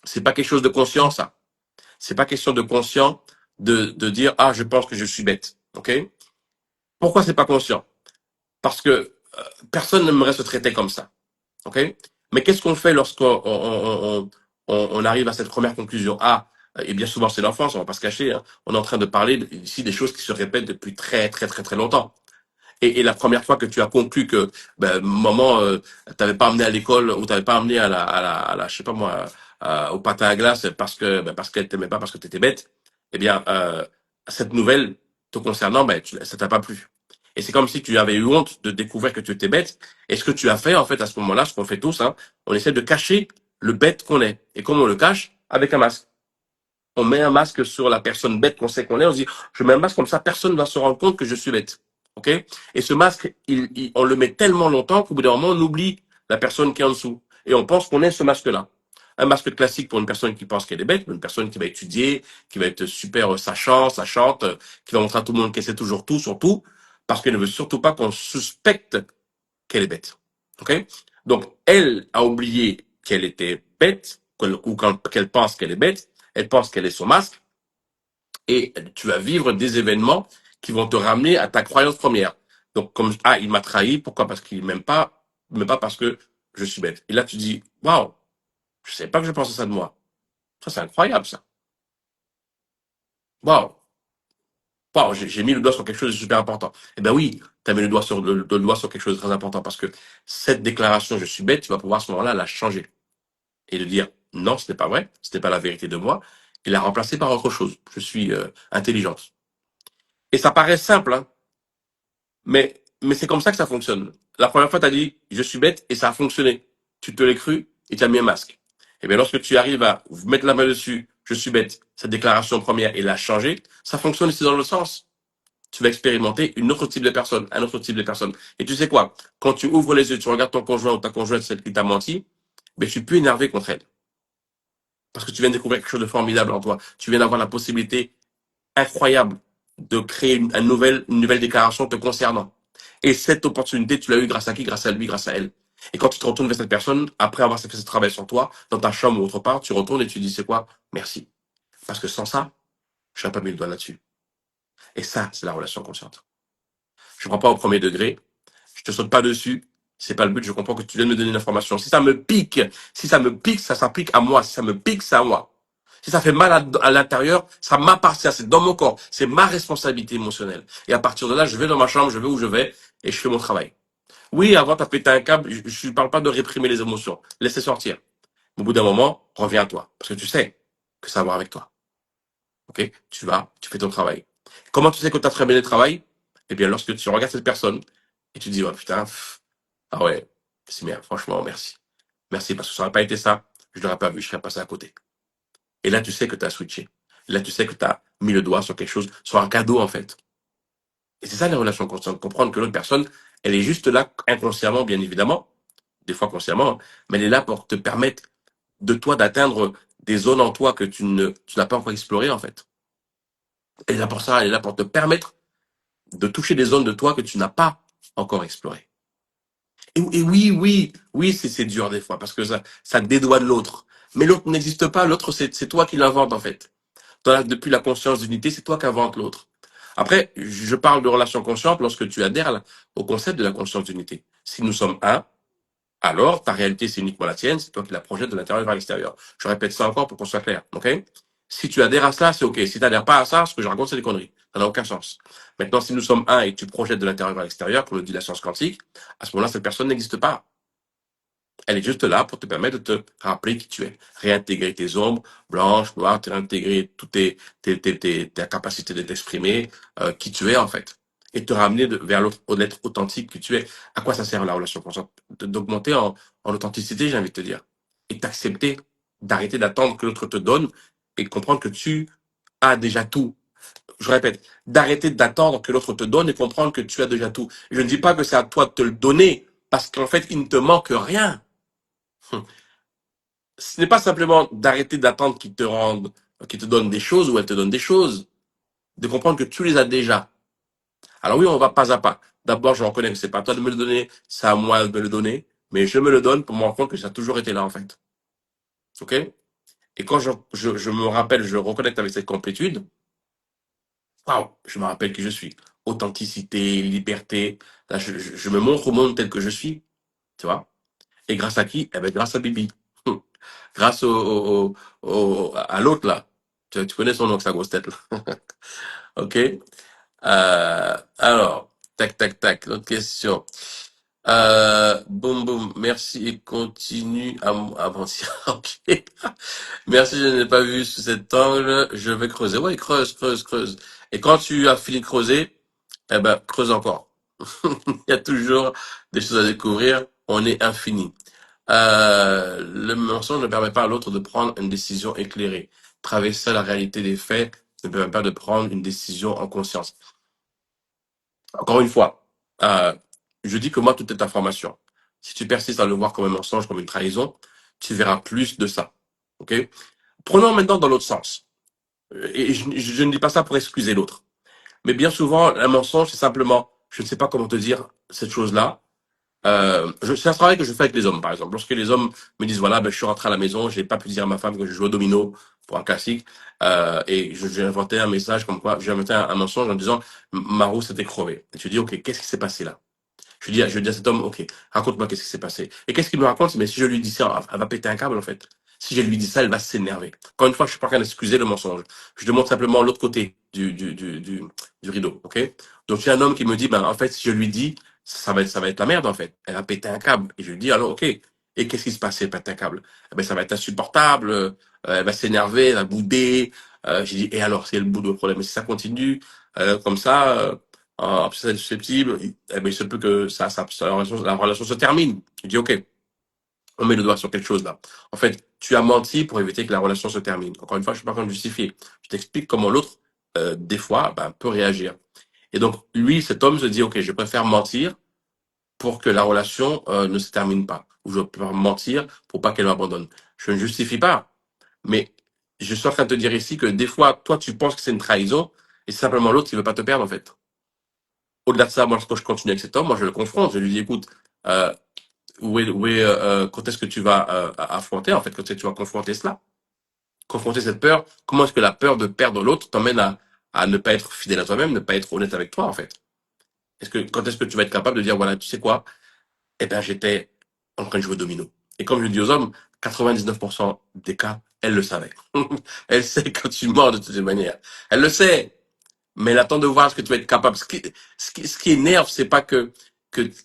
C'est pas quelque chose de conscient, ça. C'est pas question de conscient de dire ah je pense que je suis bête. Ok? Pourquoi c'est pas conscient? Parce que personne n'aimerait se traiter comme ça. OK? Mais qu'est-ce qu'on fait lorsqu'on on arrive à cette première conclusion? Ah, et bien souvent c'est l'enfance, on va pas se cacher, hein. On est en train de parler ici des choses qui se répètent depuis très longtemps. Et la première fois que tu as conclu que ben, maman t'avait pas amené à l'école ou t'avais pas amené je sais pas moi au patin à glace parce qu'elle t'aimait pas parce que t'étais bête, eh bien cette nouvelle te concernant ben ça t'a pas plu. Et c'est comme si tu avais eu honte de découvrir que tu étais bête. Et ce que tu as fait en fait à ce moment-là, ce qu'on fait tous, hein, on essaie de cacher le bête qu'on est. Et comment on le cache? Avec un masque. On met un masque sur la personne bête qu'on sait qu'on est. On se dit, je mets un masque comme ça, personne ne va se rendre compte que je suis bête. OK? Et ce masque, on le met tellement longtemps qu'au bout d'un moment, on oublie la personne qui est en dessous. Et on pense qu'on est ce masque-là. Un masque classique pour une personne qui pense qu'elle est bête, une personne qui va étudier, qui va être super sachante, qui va montrer à tout le monde qu'elle sait toujours tout, surtout, parce qu'elle ne veut surtout pas qu'on suspecte qu'elle est bête. Ok? Donc, elle a oublié qu'elle était bête, ou qu'elle pense qu'elle est bête, elle pense qu'elle est son masque, et tu vas vivre des événements qui vont te ramener à ta croyance première. Donc, comme, ah, il m'a trahi, pourquoi? Parce qu'il m'aime pas, mais pas parce que je suis bête. Et là, tu dis, waouh, je sais pas que je pensais ça de moi. Ça, c'est incroyable, ça. Waouh, waouh, j'ai mis le doigt sur quelque chose de super important. Eh ben oui, tu as mis le doigt sur quelque chose de très important parce que cette déclaration, je suis bête, tu vas pouvoir à ce moment-là la changer et de dire, non, ce n'est pas vrai, ce n'est pas la vérité de moi, et la remplacer par autre chose. Je suis intelligente. Et ça paraît simple, hein, mais c'est comme ça que ça fonctionne. La première fois, tu as dit, je suis bête, et ça a fonctionné. Tu te l'es cru, et tu as mis un masque. Et bien, lorsque tu arrives à mettre la main dessus, je suis bête, cette déclaration première, et la changer, ça fonctionne aussi dans le sens. Tu vas expérimenter une autre type de personne, un autre type de personne. Et tu sais quoi? Quand tu ouvres les yeux, tu regardes ton conjoint ou ta conjointe, celle qui t'a menti, ben, tu peux énerver contre elle. Parce que tu viens de découvrir quelque chose de formidable en toi. Tu viens d'avoir la possibilité incroyable de créer une nouvelle déclaration te concernant. Et cette opportunité, tu l'as eu grâce à qui? Grâce à lui, grâce à elle. Et quand tu te retournes vers cette personne, après avoir fait ce travail sur toi, dans ta chambre ou autre part, tu retournes et tu dis, c'est quoi? Merci. Parce que sans ça, je n'aurais pas mis le doigt là-dessus. Et ça, c'est la relation consciente. Je ne prends pas au premier degré. Je te saute pas dessus. C'est pas le but. Je comprends que tu viens de me donner une information. Si ça me pique, ça s'applique à moi. Si ça me pique, c'est à moi. Si ça fait mal à l'intérieur, ça m'appartient. C'est dans mon corps. C'est ma responsabilité émotionnelle. Et à partir de là, je vais dans ma chambre, je vais où je vais et je fais mon travail. Oui, avant, t'as pété un câble. Je ne parle pas de réprimer les émotions. Laissez sortir. Au bout d'un moment, reviens à toi. Parce que tu sais que ça va voir avec toi. Ok? Tu vas, tu fais ton travail. Comment tu sais que tu as très bien le travail? Eh bien, lorsque tu regardes cette personne et tu dis, oh putain, ah ouais, c'est bien, franchement, merci. Merci, parce que ça n'aurait pas été ça, je l'aurais pas vu, je serais passé à côté. Et là, tu sais que tu as switché. Là, tu sais que tu as mis le doigt sur quelque chose, sur un cadeau, en fait. Et c'est ça les relations conscientes, comprendre que l'autre personne, elle est juste là, inconsciemment, bien évidemment, des fois consciemment, hein, mais elle est là pour te permettre de toi d'atteindre des zones en toi que tu n'as pas encore explorées, en fait. Elle est là pour ça, elle est là pour te permettre de toucher des zones de toi que tu n'as pas encore explorées. Et oui, oui, oui, c'est dur des fois parce que ça dédouane l'autre. Mais l'autre n'existe pas, l'autre c'est toi qui l'invente en fait. Toi, depuis la conscience d'unité, c'est toi qui invente l'autre. Après, je parle de relation consciente lorsque tu adhères au concept de la conscience d'unité. Si nous sommes un, alors ta réalité c'est uniquement la tienne, c'est toi qui la projettes de l'intérieur vers l'extérieur. Je répète ça encore pour qu'on soit clair, ok? Si tu adhères à cela, c'est ok. Si tu n'adhères pas à ça, ce que je raconte, c'est des conneries. Ça n'a aucun sens. Maintenant, si nous sommes un et tu projettes de l'intérieur vers l'extérieur, comme le dit la science quantique, à ce moment-là, cette personne n'existe pas. Elle est juste là pour te permettre de te rappeler qui tu es. Réintégrer tes ombres blanches, noires, réintégrer toutes ta capacité de t'exprimer, qui tu es en fait. Et te ramener vers l'être authentique que tu es. À quoi ça sert la relation consciente? D'augmenter en authenticité, j'ai envie de te dire. Et t'accepter, d'arrêter d'attendre que l'autre te donne et comprendre que tu as déjà tout. Je répète, d'arrêter d'attendre que l'autre te donne et comprendre que tu as déjà tout. Je ne dis pas que c'est à toi de te le donner parce qu'en fait, il ne te manque rien. Ce n'est pas simplement d'arrêter d'attendre qu'ils te rendent, qu'ils te donnent des choses ou elles te donnent des choses, de comprendre que tu les as déjà. Alors oui, on va pas à pas. D'abord, je reconnais que c'est pas à toi de me le donner, c'est à moi de me le donner, mais je me le donne pour me rendre compte que ça a toujours été là en fait. Ok? Et quand je me rappelle, je reconnecte avec cette complétude, waouh, je me rappelle qui je suis. Authenticité, liberté. Là, je me montre au monde tel que je suis, tu vois? Et grâce à qui? Eh ben, grâce à Bibi. Grâce à l'autre là. Tu connais son nom, avec sa grosse tête là. Ok. Alors, tac, tac, tac. L'autre question. Boum, boum. Merci et continue à mentir. Ok. Merci, je n'ai pas vu sous cet angle. Je vais creuser. Ouais, creuse, creuse, creuse. Et quand tu as fini de creuser, eh ben, creuse encore. Il y a toujours des choses à découvrir. On est infini. Le mensonge ne permet pas à l'autre de prendre une décision éclairée. Traverser la réalité des faits ne permet pas de prendre une décision en conscience. Encore une fois, je dis que moi, tout est information. Si tu persistes à le voir comme un mensonge, comme une trahison, tu verras plus de ça. Ok? Prenons maintenant dans l'autre sens. Et je ne dis pas ça pour excuser l'autre. Mais bien souvent, un mensonge, c'est simplement, je ne sais pas comment te dire cette chose-là. C'est un travail que je fais avec les hommes, par exemple. Lorsque les hommes me disent, voilà, ben, je suis rentré à la maison, j'ai pas pu dire à ma femme que je joue au domino pour un classique, et j'ai inventé un message comme quoi, j'ai inventé un mensonge en disant, ma roue s'était crevée. Et tu dis, ok, qu'est-ce qui s'est passé là? Je dis à cet homme, ok, raconte-moi qu'est-ce qui s'est passé. Et qu'est-ce qu'il me raconte? Mais si je lui dis ça, elle va péter un câble, en fait. Si je lui dis ça, elle va s'énerver. Encore une fois, je suis pas en train d'excuser le mensonge. Je demande simplement l'autre côté du rideau, ok? Donc, il y a un homme qui me dit, ben, en fait, si je lui dis, ça va être la merde, en fait. Elle va péter un câble. Et je lui dis, alors, ok. Et qu'est-ce qui se passe si elle pète un câble? Eh ben, ça va être insupportable, elle va s'énerver, elle va bouder. J'ai dit, et alors, c'est le bout de problème. Et si ça continue, comme ça, c'est susceptible, eh ben, il se peut que la relation se termine. Je dis, OK, on met le doigt sur quelque chose là. En fait, tu as menti pour éviter que la relation se termine. Encore une fois, je suis pas en train de justifier. Je t'explique comment l'autre, des fois, ben, peut réagir. Et donc, lui, cet homme se dit, OK, je préfère mentir pour que la relation ne se termine pas. Ou je préfère mentir pour pas qu'elle m'abandonne. Je ne justifie pas. Mais je suis en train de te dire ici que des fois, toi, tu penses que c'est une trahison et c'est simplement l'autre qui veut pas te perdre, en fait. Au-delà de ça, moi, quand je continue avec cet homme, moi, je le confronte. Je lui dis, écoute, euh, quand est-ce que tu vas affronter, en fait, quand est-ce que tu vas confronter cela, confronter cette peur? Comment est-ce que la peur de perdre l'autre t'emmène à ne pas être fidèle à toi-même, ne pas être honnête avec toi, en fait? Quand est-ce que tu vas être capable de dire, voilà, tu sais quoi? Eh ben, j'étais en train de jouer au domino. Et comme je dis aux hommes, 99% des cas, elle le savait. Elle sait quand tu mens de toutes les manières. Elle le sait. Mais elle attend de voir ce que tu vas être capable. Ce qui énerve, c'est pas que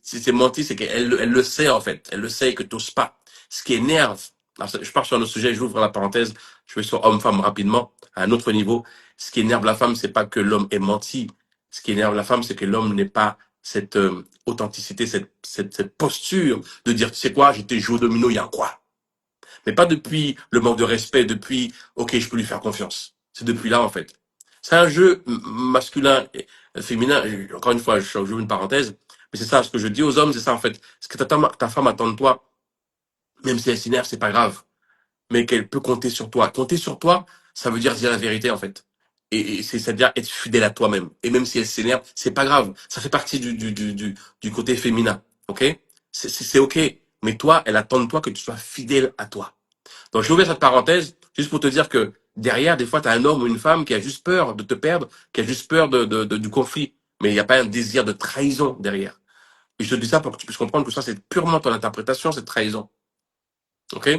si c'est menti, c'est elle le sait, en fait. Elle le sait que tu n'oses pas. Ce qui énerve, alors, je pars sur un autre sujet, j'ouvre la parenthèse, je vais sur homme-femme rapidement, à un autre niveau. Ce qui énerve la femme, c'est pas que l'homme ait menti. Ce qui énerve la femme, c'est que l'homme n'ait pas cette authenticité, cette posture de dire, tu sais quoi, j'étais joué au domino, il y a quoi? Mais pas depuis le manque de respect, depuis, ok, je peux lui faire confiance. C'est depuis là, en fait. C'est un jeu masculin et féminin. Encore une fois, j'ouvre une parenthèse. Mais c'est ça, ce que je dis aux hommes, c'est ça, en fait. Ce que ta femme attend de toi, même si elle s'énerve, c'est pas grave. Mais qu'elle peut compter sur toi. Compter sur toi, ça veut dire la vérité, en fait. Et c'est-à-dire être fidèle à toi-même. Et même si elle s'énerve, c'est pas grave. Ça fait partie du côté féminin. OK? C'est OK. Mais toi, elle attend de toi que tu sois fidèle à toi. Donc, j'ai ouvert cette parenthèse juste pour te dire que derrière, des fois, tu as un homme ou une femme qui a juste peur de te perdre, qui a juste peur du conflit. Mais il n'y a pas un désir de trahison derrière. Et je te dis ça pour que tu puisses comprendre que ça, c'est purement ton interprétation, cette trahison. OK?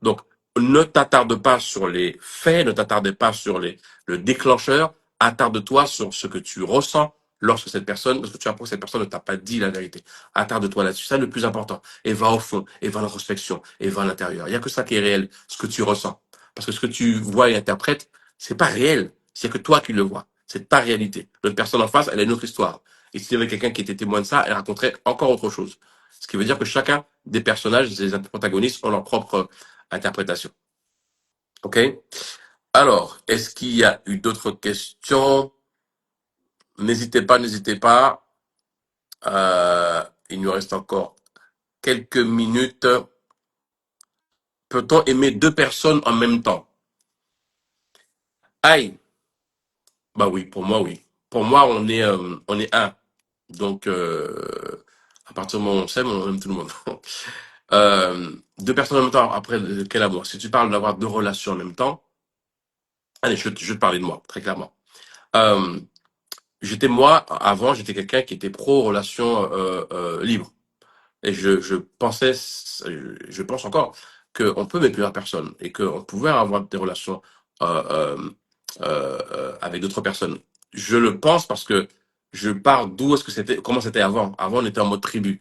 Donc, ne t'attarde pas sur les faits, ne t'attarde pas sur le déclencheur, attarde-toi sur ce que tu ressens lorsque parce que tu apprends que cette personne ne t'a pas dit la vérité. Attarde-toi là-dessus, c'est le plus important. Et va au fond, et va à l'introspection, et va à l'intérieur. Il n'y a que ça qui est réel, ce que tu ressens. Parce que ce que tu vois et interprètes, c'est pas réel. C'est que toi qui le vois. C'est ta réalité. L'autre personne en face, elle a une autre histoire. Et s'il y avait quelqu'un qui était témoin de ça, elle raconterait encore autre chose. Ce qui veut dire que chacun des personnages, des protagonistes ont leur propre interprétation. OK? Alors, est-ce qu'il y a eu d'autres questions? N'hésitez pas, n'hésitez pas. Il nous reste encore quelques minutes. Peut-on aimer deux personnes en même temps? Aïe! Bah oui, pour moi, oui. Pour moi, on est un. Donc, à partir du moment où on s'aime, on aime tout le monde. Deux personnes en même temps, après, quel amour? Si tu parles d'avoir deux relations en même temps, allez, je vais te parler de moi, très clairement. Euh, j'étais quelqu'un qui était pro relation libre. Et je pense encore qu'on peut aimer plusieurs personnes et qu'on pouvait avoir des relations euh, avec d'autres personnes. Je le pense parce que je pars d'où est-ce que c'était, comment c'était avant. Avant, on était en mode tribu.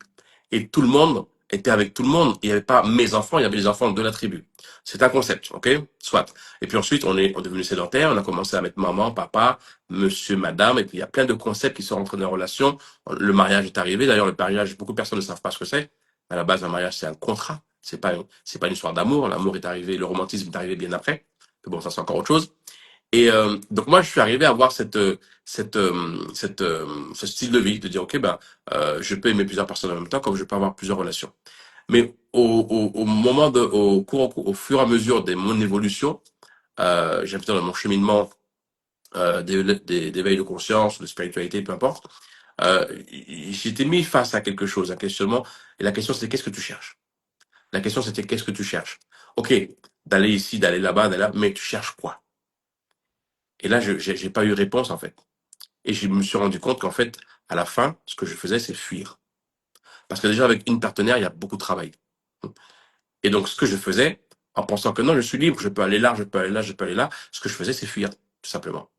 Et tout le monde était avec tout le monde. Il n'y avait pas mes enfants, il y avait les enfants de la tribu. C'est un concept, ok? Soit. Et puis ensuite, on est devenu sédentaire, on a commencé à mettre maman, papa, monsieur, madame, et puis il y a plein de concepts qui sont rentrés dans la relation. Le mariage est arrivé. D'ailleurs, le mariage, beaucoup de personnes ne savent pas ce que c'est. À la base, un mariage, c'est un contrat. C'est pas une histoire d'amour. L'amour est arrivé, le romantisme est arrivé bien après. Mais bon, ça, c'est encore autre chose. Et donc moi, je suis arrivé à avoir ce style de vie, de dire ok, ben, je peux aimer plusieurs personnes en même temps, comme je peux avoir plusieurs relations. Mais au moment au fur et à mesure de mon évolution, j'ai l'impression dans mon cheminement d'éveil de conscience, de spiritualité, peu importe, j'étais mis face à quelque chose, un questionnement. Et la question, c'était qu'est-ce que tu cherches? La question, c'était qu'est-ce que tu cherches? Ok, d'aller ici, d'aller là-bas, d'aller là, mais tu cherches quoi? Et là, j'ai pas eu réponse, en fait. Et je me suis rendu compte qu'en fait, à la fin, ce que je faisais, c'est fuir. Parce que déjà, avec une partenaire, il y a beaucoup de travail. Et donc, ce que je faisais, en pensant que non, je suis libre, je peux aller là, je peux aller là, je peux aller là, ce que je faisais, c'est fuir, tout simplement.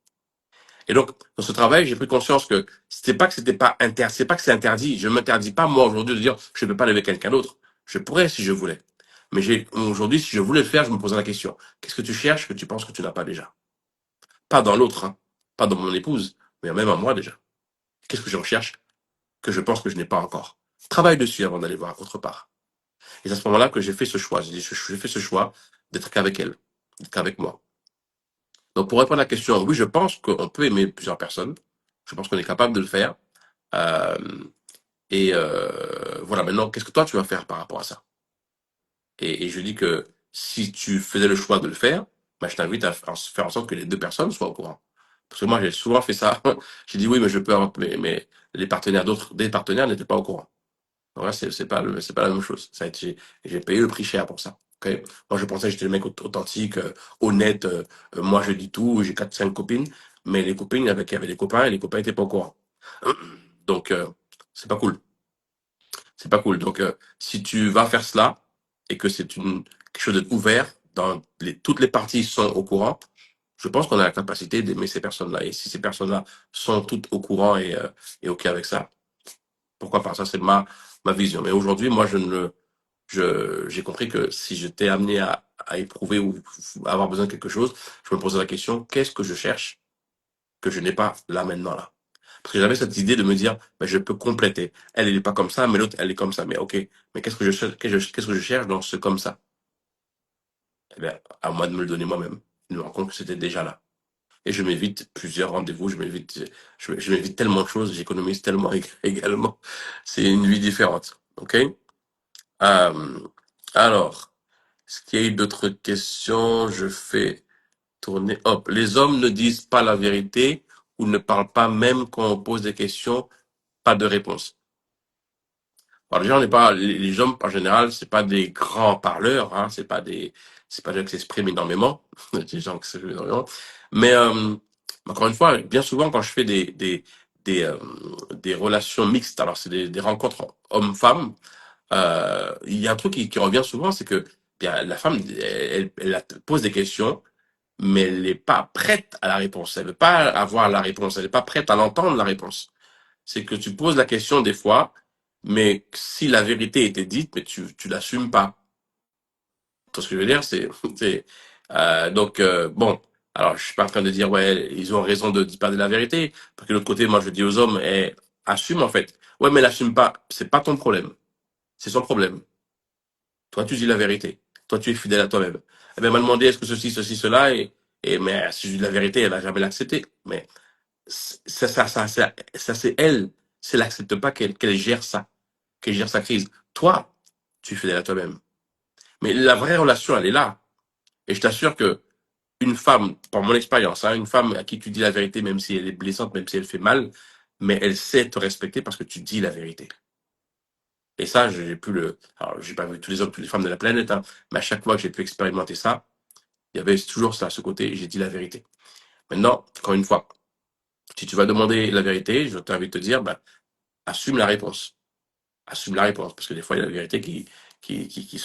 Et donc, dans ce travail, j'ai pris conscience que c'était pas interdit, c'est pas que c'est interdit. Je m'interdis pas, moi, aujourd'hui, de dire, je ne peux pas aller avec quelqu'un d'autre. Je pourrais si je voulais. Mais aujourd'hui, si je voulais le faire, je me posais la question. Qu'est-ce que tu cherches que tu penses que tu n'as pas déjà? Pas dans l'autre, hein. Pas dans mon épouse, mais même en moi déjà. Qu'est-ce que je recherche que je pense que je n'ai pas encore? Travaille dessus avant d'aller voir autre part. Et c'est à ce moment-là que j'ai fait ce choix. J'ai fait ce choix d'être qu'avec elle, d'être qu'avec moi. Donc, pour répondre à la question, oui, je pense qu'on peut aimer plusieurs personnes. Je pense qu'on est capable de le faire. Euh, voilà, maintenant, qu'est-ce que toi, tu vas faire par rapport à ça? Et je dis que si tu faisais le choix de le faire, bah, je t'invite à faire en sorte que les deux personnes soient au courant. Parce que moi, j'ai souvent fait ça. J'ai dit oui, mais je peux, mais les partenaires des partenaires n'étaient pas au courant. Ouais, c'est pas la même chose. J'ai payé le prix cher pour ça. Ok. Moi, je pensais que j'étais le mec authentique, honnête. Moi, je dis tout. J'ai quatre, cinq copines. Mais les copines avec qui avaient des copains et les copains n'étaient pas au courant. Donc, c'est pas cool. C'est pas cool. Donc, si tu vas faire cela et que quelque chose d'ouvert, toutes les parties sont au courant, je pense qu'on a la capacité d'aimer ces personnes-là. Et si ces personnes-là sont toutes au courant et OK avec ça, pourquoi pas? Ça, c'est ma vision. Mais aujourd'hui, moi, j'ai compris que si j'étais amené à éprouver ou à avoir besoin de quelque chose, je me posais la question, qu'est-ce que je cherche que je n'ai pas là maintenant là? Parce que j'avais cette idée de me dire, ben, je peux compléter. Elle n'est pas comme ça, mais l'autre, elle est comme ça. Mais ok, mais qu'est-ce que je cherche dans ce comme ça? Eh bien, à moi de me le donner moi-même. Je me rends compte que c'était déjà là. Et je m'évite plusieurs rendez-vous, je m'évite tellement de choses, j'économise tellement également. C'est une vie différente. Ok? Euh, alors, est-ce qu'il y a eu d'autres questions? Je fais tourner. Hop, les hommes ne disent pas la vérité ou ne parlent pas même quand on pose des questions, pas de réponse. Alors déjà, on n'est pas les hommes en général, c'est pas des grands parleurs, hein, c'est pas des gens qui s'expriment énormément, des gens qui s'expriment énormément. Mais encore une fois, bien souvent quand je fais des relations mixtes, alors c'est des rencontres hommes-femmes, il y a un truc qui revient souvent, c'est que bien, la femme, elle pose des questions, mais elle n'est pas prête à la réponse. Elle veut pas avoir la réponse. Elle n'est pas prête à l'entendre, la réponse. C'est que tu poses la question des fois, mais si la vérité était dite, mais tu l'assumes pas. Tu vois ce que je veux dire? Bon. Alors, je suis pas en train de dire, ouais, ils ont raison de parler de la vérité. Parce que de l'autre côté, moi, je dis aux hommes, assume, en fait. Ouais, mais l'assume pas. C'est pas ton problème. C'est son problème. Toi, tu dis la vérité. Toi, tu es fidèle à toi-même. Eh bien, elle m'a demandé est-ce que ceci, cela, mais si je dis la vérité, elle va jamais l'accepter. Mais ça, c'est elle. Si elle n'accepte pas qu'elle gère ça, qu'elle gère sa crise. Toi, tu es fidèle à toi-même. Mais la vraie relation, elle est là. Et je t'assure que une femme, par mon expérience, hein, une femme à qui tu dis la vérité, même si elle est blessante, même si elle fait mal, mais elle sait te respecter parce que tu dis la vérité. Et ça, alors, j'ai pas vu tous les hommes, toutes les femmes de la planète, hein, mais à chaque fois que j'ai pu expérimenter ça, il y avait toujours ça, ce côté, j'ai dit la vérité. Maintenant, encore une fois, si tu vas demander la vérité, je t'invite à te dire, bah, assume la réponse. Assume la réponse. Parce que des fois, il y a des vérités qui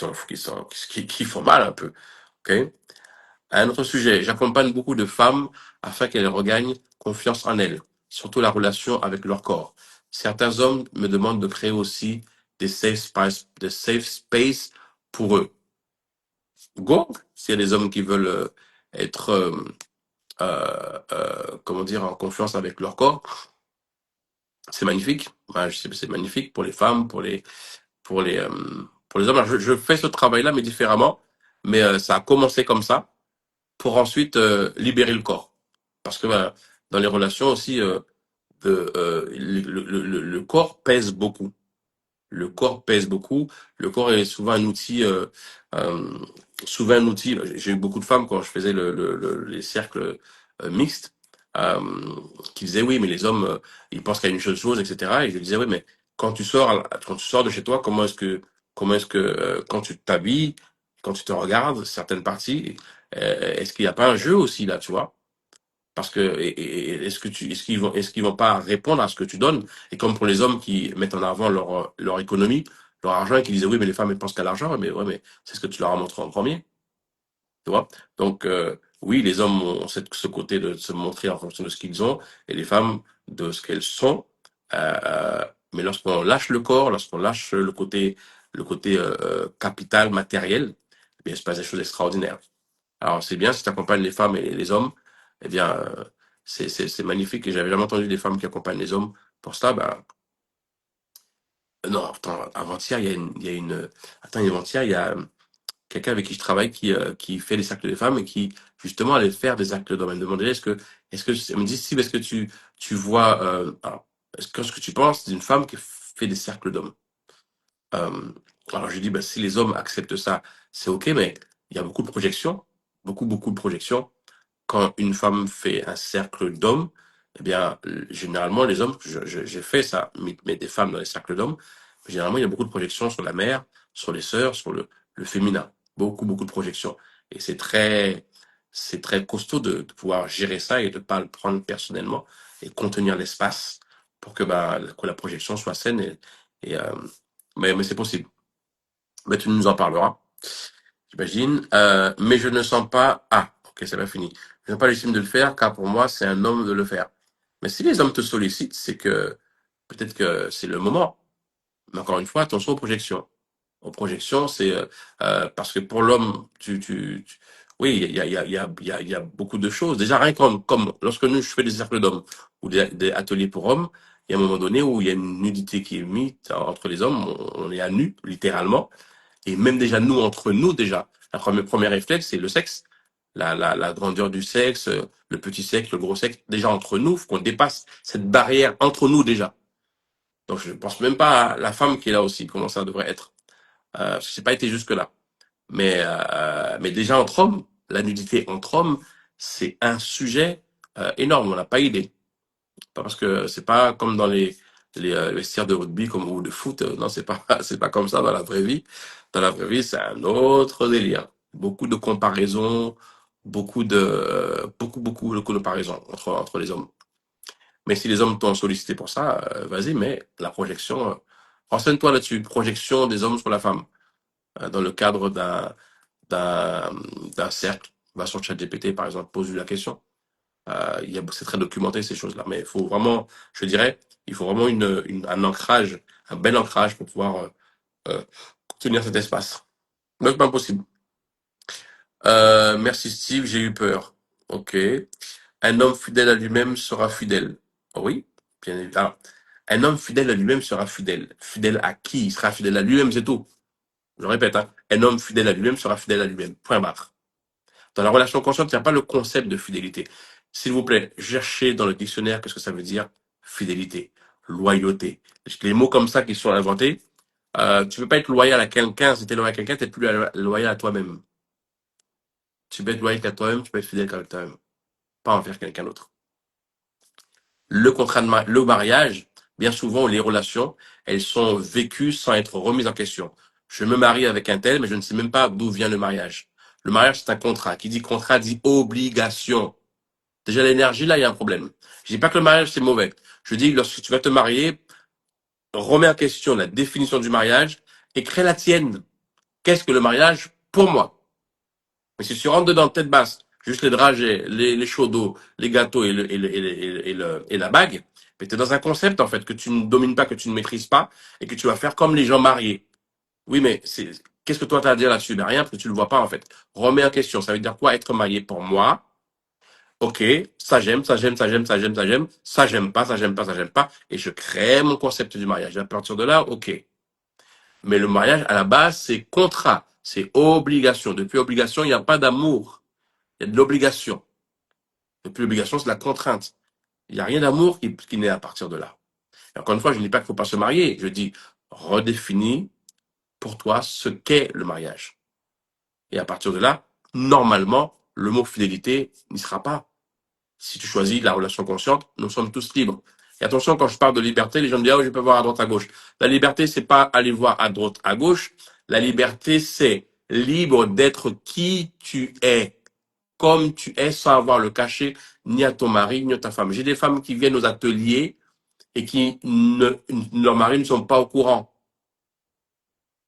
font mal un peu. Ok? Un autre sujet. J'accompagne beaucoup de femmes afin qu'elles regagnent confiance en elles, surtout la relation avec leur corps. Certains hommes me demandent de créer aussi des safe space pour eux. Go! S'il y a des hommes qui veulent être, comment dire, en confiance avec leur corps, c'est magnifique. Ouais, c'est magnifique pour les femmes, pour les, euh, pour les hommes. Alors, je fais ce travail-là, mais différemment. Mais ça a commencé comme ça, pour ensuite libérer le corps. Parce que dans les relations aussi, le corps pèse beaucoup. Le corps pèse beaucoup. Le corps est euh, souvent un outil. J'ai eu beaucoup de femmes quand je faisais les cercles mixtes, euh, qui disaient oui, mais les hommes, ils pensent qu'il y a une seule chose, etc. Et je disais oui, mais quand tu sors de chez toi, comment est-ce que quand tu t'habilles, quand tu te regardes certaines parties, est-ce qu'il n'y a pas un jeu aussi là, tu vois? Parce que est-ce qu'ils vont pas répondre à ce que tu donnes? Et comme pour les hommes qui mettent en avant leur économie, leur argent, et qui disaient oui, mais les femmes elles pensent qu'à l'argent, mais ouais, mais c'est ce que tu leur as montré en premier, tu vois? Donc oui, les hommes ont ce côté de se montrer en fonction de ce qu'ils ont, et les femmes de ce qu'elles sont. Euh, euh, mais lorsqu'on lâche le corps, lorsqu'on lâche le côté capital matériel, eh bien, il se passe des choses extraordinaires. Alors, c'est bien si tu accompagnes les femmes et les hommes, eh bien, c'est magnifique. Et j'avais jamais entendu des femmes qui accompagnent les hommes pour ça. Ben, non, attends, avant-hier, attends, avant-hier, il y a quelqu'un avec qui je travaille qui fait des cercles de femmes et qui, justement, allait faire des actes d'hommes. Elle me demandait, elle me dit, Steve, est-ce que tu vois, alors, ce que tu penses d'une femme qui fait des cercles d'hommes? Euh, alors, je dis, bah, si les hommes acceptent ça, c'est OK, mais il y a beaucoup de projections, beaucoup de projections. Quand une femme fait un cercle d'hommes, eh bien, généralement, les hommes, j'ai fait ça, mais des femmes dans les cercles d'hommes, généralement, il y a beaucoup de projections sur la mère, sur les sœurs, sur le féminin. Beaucoup de projections. Et c'est très costaud de pouvoir gérer ça et de ne pas le prendre personnellement et contenir l'espace pour que la projection soit saine et mais c'est possible. Mais tu nous en parleras. J'imagine. Mais je ne sens pas. Ah, ok, c'est pas fini. Je n'ai pas l'estime de le faire, car pour moi, c'est un homme de le faire. Mais si les hommes te sollicitent, c'est que peut-être que c'est le moment. Mais encore une fois, attention aux projections. Aux projections, c'est parce que pour l'homme, oui, il y a beaucoup de choses. Déjà, rien comme lorsque je fais des cercles d'hommes ou des ateliers pour hommes, il y a un moment donné où il y a une nudité qui est mise entre les hommes. On est à nu, littéralement. Et même déjà, nous, entre nous, déjà, premier réflexe, c'est le sexe. La grandeur du sexe, le petit sexe, le gros sexe. Déjà, entre nous, faut qu'on dépasse cette barrière entre nous, déjà. Donc, je ne pense même pas à la femme qui est là aussi, comment ça devrait être. Je n'ai pas été jusque-là. Mais déjà, entre hommes, la nudité entre hommes, c'est un sujet énorme. On n'a pas idée. Pas parce que c'est pas comme dans les vestiaires de rugby comme, ou de foot. Non, c'est pas, c'est pas comme ça dans la vraie vie. Dans la vraie vie, c'est un autre délire. Beaucoup de comparaisons, beaucoup de comparaisons entre les hommes. Mais si les hommes t'ont sollicité pour ça, vas-y, mais la projection, renseigne-toi là-dessus. Projection des hommes sur la femme, dans le cadre d'un, d'un cercle. Va sur ChatGPT, par exemple, pose-lui la question. C'est très documenté ces choses-là, mais il faut vraiment, je dirais, il faut vraiment un ancrage, un bel ancrage pour pouvoir euh, tenir cet espace. Donc, pas possible. Merci Steve, j'ai eu peur. Ok. Un homme fidèle à lui-même sera fidèle. Oui, bien évidemment. Un homme fidèle à lui-même sera fidèle. Fidèle à qui? Il sera fidèle à lui-même, c'est tout. Je répète, hein. Un homme fidèle à lui-même sera fidèle à lui-même. Point barre. Dans la relation consciente, il n'y a pas le concept de fidélité. S'il vous plaît, cherchez dans le dictionnaire qu'est-ce que ça veut dire fidélité, loyauté. Les mots comme ça qui sont inventés, tu peux pas être loyal à quelqu'un. Si tu es loyal à quelqu'un, tu n'es plus loyal à toi-même. Tu peux être loyal à toi-même, tu peux être fidèle avec toi-même, pas envers quelqu'un d'autre. Le mariage, bien souvent, les relations, elles sont vécues sans être remises en question. Je me marie avec un tel, mais je ne sais même pas d'où vient le mariage. Le mariage, c'est un contrat. Qui dit contrat dit obligation. Déjà, l'énergie, là, il y a un problème. Je dis pas que le mariage, c'est mauvais. Je dis, lorsque tu vas te marier, remets en question la définition du mariage et crée la tienne. Qu'est-ce que le mariage pour moi? Mais si tu rentres dedans tête basse, juste les dragées, les chauds d'eau, les gâteaux et la bague, mais tu es dans un concept, en fait, que tu ne domines pas, que tu ne maîtrises pas et que tu vas faire comme les gens mariés. Oui, mais qu'est-ce que toi, tu as à dire là-dessus? Ben rien, parce que tu ne le vois pas, en fait. Remets en question. Ça veut dire quoi être marié pour moi? Ok, ça j'aime, ça j'aime, ça j'aime, ça j'aime, ça j'aime, ça j'aime pas, ça j'aime pas, ça j'aime pas, et je crée mon concept du mariage. À partir de là, ok. Mais le mariage, à la base, c'est contrat, c'est obligation. Depuis obligation, il n'y a pas d'amour, il y a de l'obligation. Depuis l'obligation, c'est la contrainte. Il n'y a rien d'amour qui naît à partir de là. Et encore une fois, je ne dis pas qu'il ne faut pas se marier. Je dis, redéfinis pour toi ce qu'est le mariage. Et à partir de là, normalement, le mot fidélité n'y sera pas. Si tu choisis la relation consciente, nous sommes tous libres. Et attention, quand je parle de liberté, les gens me disent, ah, je peux voir à droite, à gauche. La liberté, c'est pas aller voir à droite, à gauche. La liberté, c'est libre d'être qui tu es, comme tu es, sans avoir le cacher ni à ton mari, ni à ta femme. J'ai des femmes qui viennent aux ateliers et qui leurs maris ne sont pas au courant.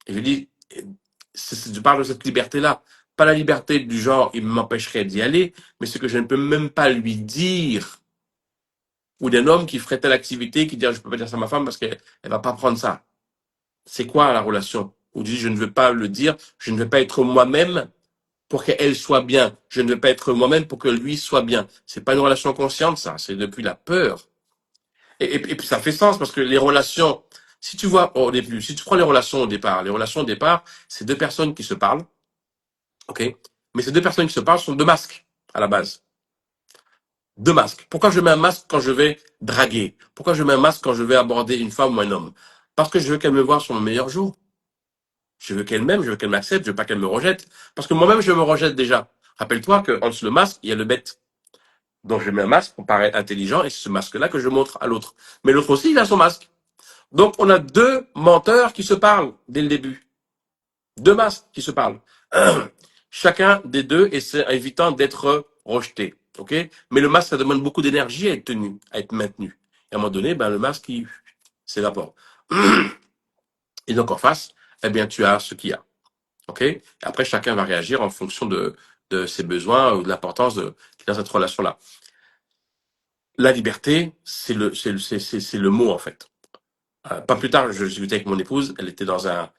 Et je dis, je parle de cette liberté-là. Pas la liberté du genre, il m'empêcherait d'y aller, mais ce que je ne peux même pas lui dire. Ou d'un homme qui ferait telle activité, qui dirait, je peux pas dire ça à ma femme parce qu'elle va pas prendre ça. C'est quoi la relation? Ou dit, je ne veux pas le dire, je ne veux pas être moi-même pour qu'elle soit bien. Je ne veux pas être moi-même pour que lui soit bien. C'est pas une relation consciente, ça. C'est depuis la peur. Et puis ça fait sens parce que les relations, si tu vois au début, si tu prends les relations au départ, c'est deux personnes qui se parlent, ok? Mais ces deux personnes qui se parlent sont deux masques à la base. Deux masques. Pourquoi je mets un masque quand je vais draguer? Pourquoi je mets un masque quand je vais aborder une femme ou un homme? Parce que je veux qu'elle me voie sur mon meilleur jour. Je veux qu'elle m'aime, je veux qu'elle m'accepte, je veux pas qu'elle me rejette. Parce que moi-même, je me rejette déjà. Rappelle-toi qu'en dessous le masque, il y a le bête. Donc je mets un masque pour paraître intelligent et c'est ce masque-là que je montre à l'autre. Mais l'autre aussi, il a son masque. Donc, on a deux menteurs qui se parlent dès le début. Deux masques qui se parlent. Chacun des deux évitant d'être rejeté. Ok? Mais le masque, ça demande beaucoup d'énergie à être tenu, à être maintenu. Et à un moment donné, ben, le masque, il s'évapore. Et donc, en face, eh bien, tu as ce qu'il y a. Ok? Et après, chacun va réagir en fonction de ses besoins ou de l'importance dans cette relation-là. La liberté, c'est le mot, en fait. Pas plus tard, je discutais avec mon épouse, elle était dans un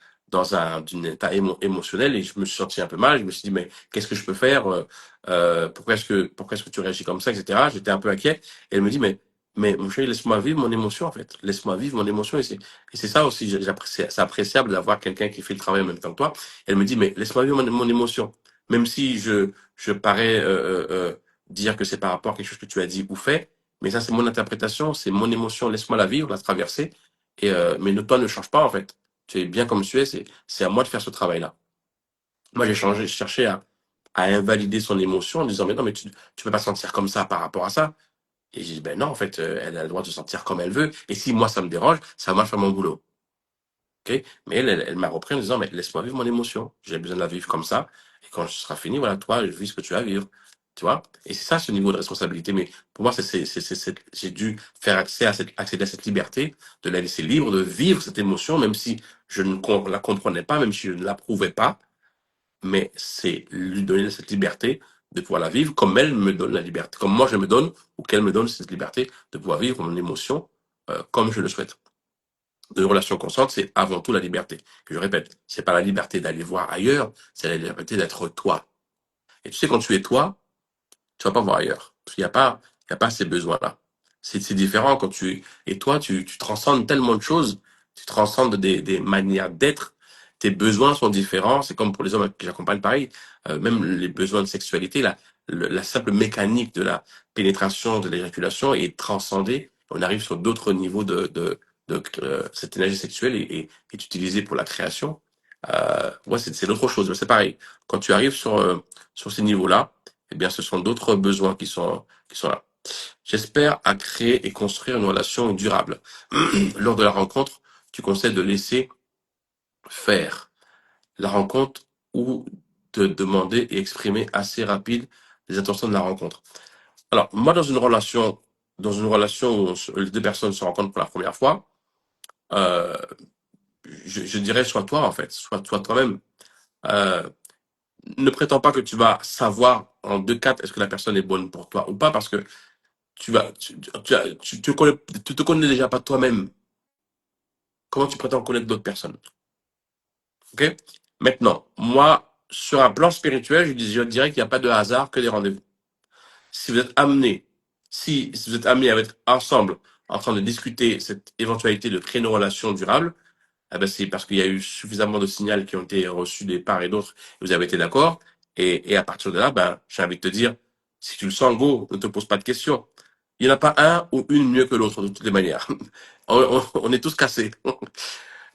état émotionnel et je me suis senti un peu mal. Je me suis dit, mais qu'est-ce que je peux faire? Pourquoi est-ce que tu réagis comme ça, etc. J'étais un peu inquiet. Et elle me dit, mais mon chéri, laisse-moi vivre mon émotion, en fait. Laisse-moi vivre mon émotion. Et c'est ça aussi, c'est appréciable d'avoir quelqu'un qui fait le travail en même temps que toi. Elle me dit, mais laisse-moi vivre mon émotion. Même si je parais dire que c'est par rapport à quelque chose que tu as dit ou fait, mais ça, c'est mon interprétation, c'est mon émotion. Laisse-moi la vivre, la traverser. Mais toi ne change pas en fait. Tu es bien comme tu es, c'est à moi de faire ce travail-là. Moi j'ai cherché à invalider son émotion en disant mais non mais tu peux pas sentir comme ça par rapport à ça. Et j'ai dit ben non en fait elle a le droit de se sentir comme elle veut et si moi ça me dérange, ça va faire mon boulot. Ok? Mais elle m'a repris en disant mais laisse-moi vivre mon émotion. J'ai besoin de la vivre comme ça et quand ce sera fini voilà toi je vis ce que tu as à vivre. Tu vois? Et c'est ça ce niveau de responsabilité. Mais pour moi j'ai dû faire accéder à cette liberté de la laisser libre de vivre cette émotion même si je ne la comprenais pas même si je ne l'approuvais pas. Mais c'est lui donner cette liberté de pouvoir la vivre comme elle me donne la liberté, comme moi je me donne ou qu'elle me donne cette liberté de pouvoir vivre mon émotion comme je le souhaite. De relation consciente, c'est avant tout la liberté. Que je répète, c'est pas la liberté d'aller voir ailleurs, c'est la liberté d'être toi. Et tu sais, quand tu es toi, tu vas pas voir ailleurs. Parce qu'il y a pas ces besoins-là. C'est différent quand et toi, tu transcendes tellement de choses, tu transcendes des manières d'être, tes besoins sont différents, c'est comme pour les hommes que j'accompagne pareil, même les besoins de sexualité, la simple mécanique de la pénétration, de l'éjaculation est transcendée, on arrive sur d'autres niveaux de cette énergie sexuelle est utilisée pour la création. Ouais, c'est l'autre chose, c'est pareil. Quand tu arrives sur ces niveaux-là, eh bien, ce sont d'autres besoins qui sont là. J'espère à créer et construire une relation durable. Lors de la rencontre, tu conseilles de laisser faire la rencontre ou de demander et exprimer assez rapide les intentions de la rencontre. Alors, moi, dans une relation où les deux personnes se rencontrent pour la première fois, euh, je dirais sois toi en fait, sois toi-même. Euh, ne prétends pas que tu vas savoir en 2-4 est-ce que la personne est bonne pour toi ou pas parce que tu te connais déjà pas toi-même. Comment tu prétends connaître d'autres personnes? Ok? Maintenant, moi, sur un plan spirituel, je dirais qu'il n'y a pas de hasard que des rendez-vous. Si vous êtes amené, si vous êtes amené à être ensemble en train de discuter cette éventualité de créer une relation durable, eh ben c'est parce qu'il y a eu suffisamment de signaux qui ont été reçus des parts et d'autres, et vous avez été d'accord. Et à partir de là, ben, j'ai envie de te dire, si tu le sens, go, ne te pose pas de questions. Il n'y en a pas un ou une mieux que l'autre, de toutes les manières. On est tous cassés.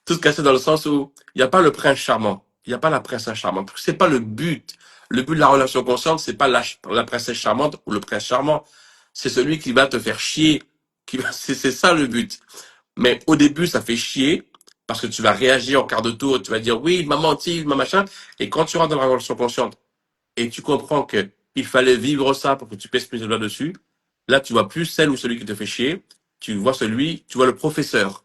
Tout cassé dans le sens où il n'y a pas le prince charmant. Il n'y a pas la princesse charmante. C'est pas le but. Le but de la relation consciente, c'est pas la princesse charmante ou le prince charmant. C'est celui qui va te faire chier. C'est ça le but. Mais au début, ça fait chier parce que tu vas réagir en quart de tour et tu vas dire oui, il m'a menti, il m'a machin. Et quand tu rentres dans la relation consciente et tu comprends que il fallait vivre ça pour que tu puisses mettre le doigt dessus, là, tu vois plus celle ou celui qui te fait chier. Tu vois le professeur.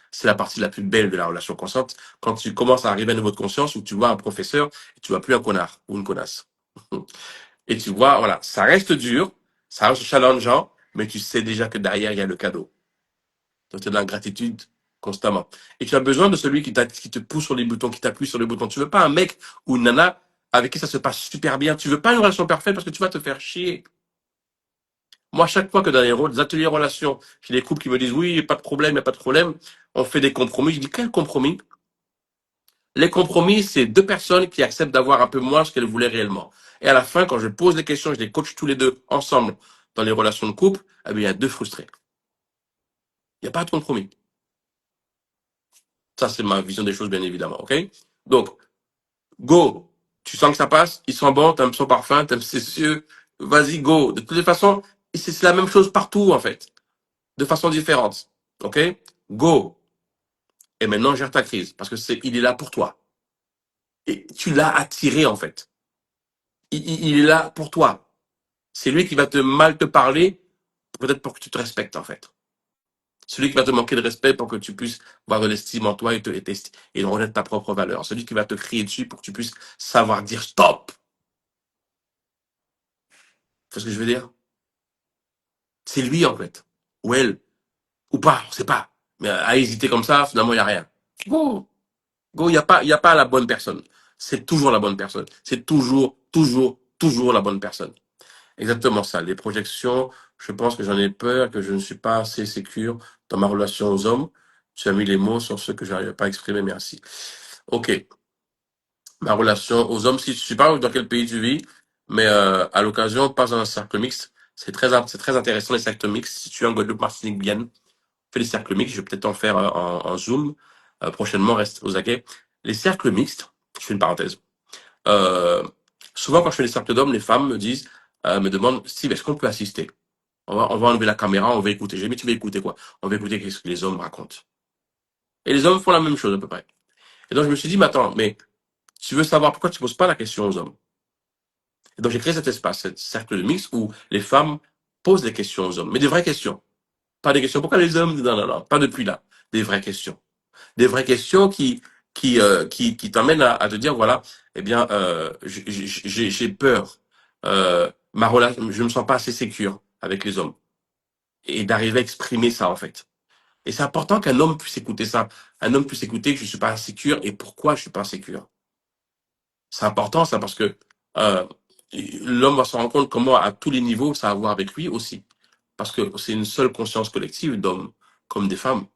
C'est la partie la plus belle de la relation consciente. Quand tu commences à arriver à un niveau de conscience où tu vois un professeur et tu vois plus un connard ou une connasse. Et tu vois, voilà, ça reste dur, ça reste challengeant, mais tu sais déjà que derrière, il y a le cadeau. Donc, tu as de la gratitude constamment. Et tu as besoin de celui qui te pousse sur les boutons, qui t'appuie sur les boutons. Tu veux pas un mec ou une nana avec qui ça se passe super bien. Tu veux pas une relation parfaite parce que tu vas te faire chier. Moi, chaque fois que dans les ateliers relations, j'ai des couples qui me disent oui, il n'y a pas de problème, il n'y a pas de problème, on fait des compromis. Je dis quel compromis? Les compromis, c'est deux personnes qui acceptent d'avoir un peu moins ce qu'elles voulaient réellement. Et à la fin, quand je pose les questions, je les coach tous les deux ensemble dans les relations de couple, eh bien, il y a deux frustrés. Il n'y a pas de compromis. Ça, c'est ma vision des choses, bien évidemment, ok? Donc, go. Tu sens que ça passe, ils sont bons, t'aimes son parfum, t'aimes ses yeux, vas-y, go. De toutes les façons, c'est la même chose partout, en fait, de façon différente, ok? Go. Et maintenant, gère ta crise, parce que il est là pour toi. Et tu l'as attiré, en fait. Il est là pour toi. C'est lui qui va te mal te parler, peut-être pour que tu te respectes, en fait. Celui qui va te manquer de respect pour que tu puisses avoir de l'estime en toi et reconnaître ta propre valeur. Celui qui va te crier dessus pour que tu puisses savoir dire stop. C'est ce que je veux dire? C'est lui, en fait. Ou elle. Ou pas, on sait pas. Mais à hésiter comme ça, finalement, il n'y a rien. Go. Go, il y a pas la bonne personne. C'est toujours la bonne personne. C'est toujours, toujours, toujours la bonne personne. Exactement ça. Les projections, je pense que j'en ai peur, que je ne suis pas assez sécure dans ma relation aux hommes. Tu as mis les mots sur ce que je n'arrive pas à exprimer, merci. Ok. Ma relation aux hommes, si je sais pas dans quel pays tu vis, mais à l'occasion, pas dans un cercle mixte. C'est très intéressant les cercles mixtes. Si tu es en Guadeloupe, Martinique, Guyane, fais les cercles mixtes. Je vais peut-être en faire en Zoom prochainement. Reste aux aguets. Les cercles mixtes, je fais une parenthèse. Euh, Souvent, quand je fais les cercles d'hommes, les femmes me demandent, Steve, est-ce qu'on peut assister? On va enlever la caméra, on va écouter. J'ai dit, mais tu vas écouter quoi? On va écouter ce que les hommes racontent. Et les hommes font la même chose à peu près. Et donc je me suis dit, mais attends, mais tu veux savoir pourquoi tu poses pas la question aux hommes? Et donc j'ai créé cet espace, cet cercle de mix où les femmes posent des questions aux hommes, mais des vraies questions. Pas des questions, pourquoi les hommes? Non, non, non, pas depuis là. Des vraies questions. Des vraies questions qui t'amènent à te dire, voilà, eh bien, j'ai peur. Ma relation, je me sens pas assez sécure avec les hommes. Et d'arriver à exprimer ça, en fait. Et c'est important qu'un homme puisse écouter ça. Un homme puisse écouter que je suis pas insécure et pourquoi je suis pas insécure. C'est important, ça, parce que euh, l'homme va se rendre compte comment, à tous les niveaux, ça a à voir avec lui aussi. Parce que c'est une seule conscience collective d'hommes comme des femmes.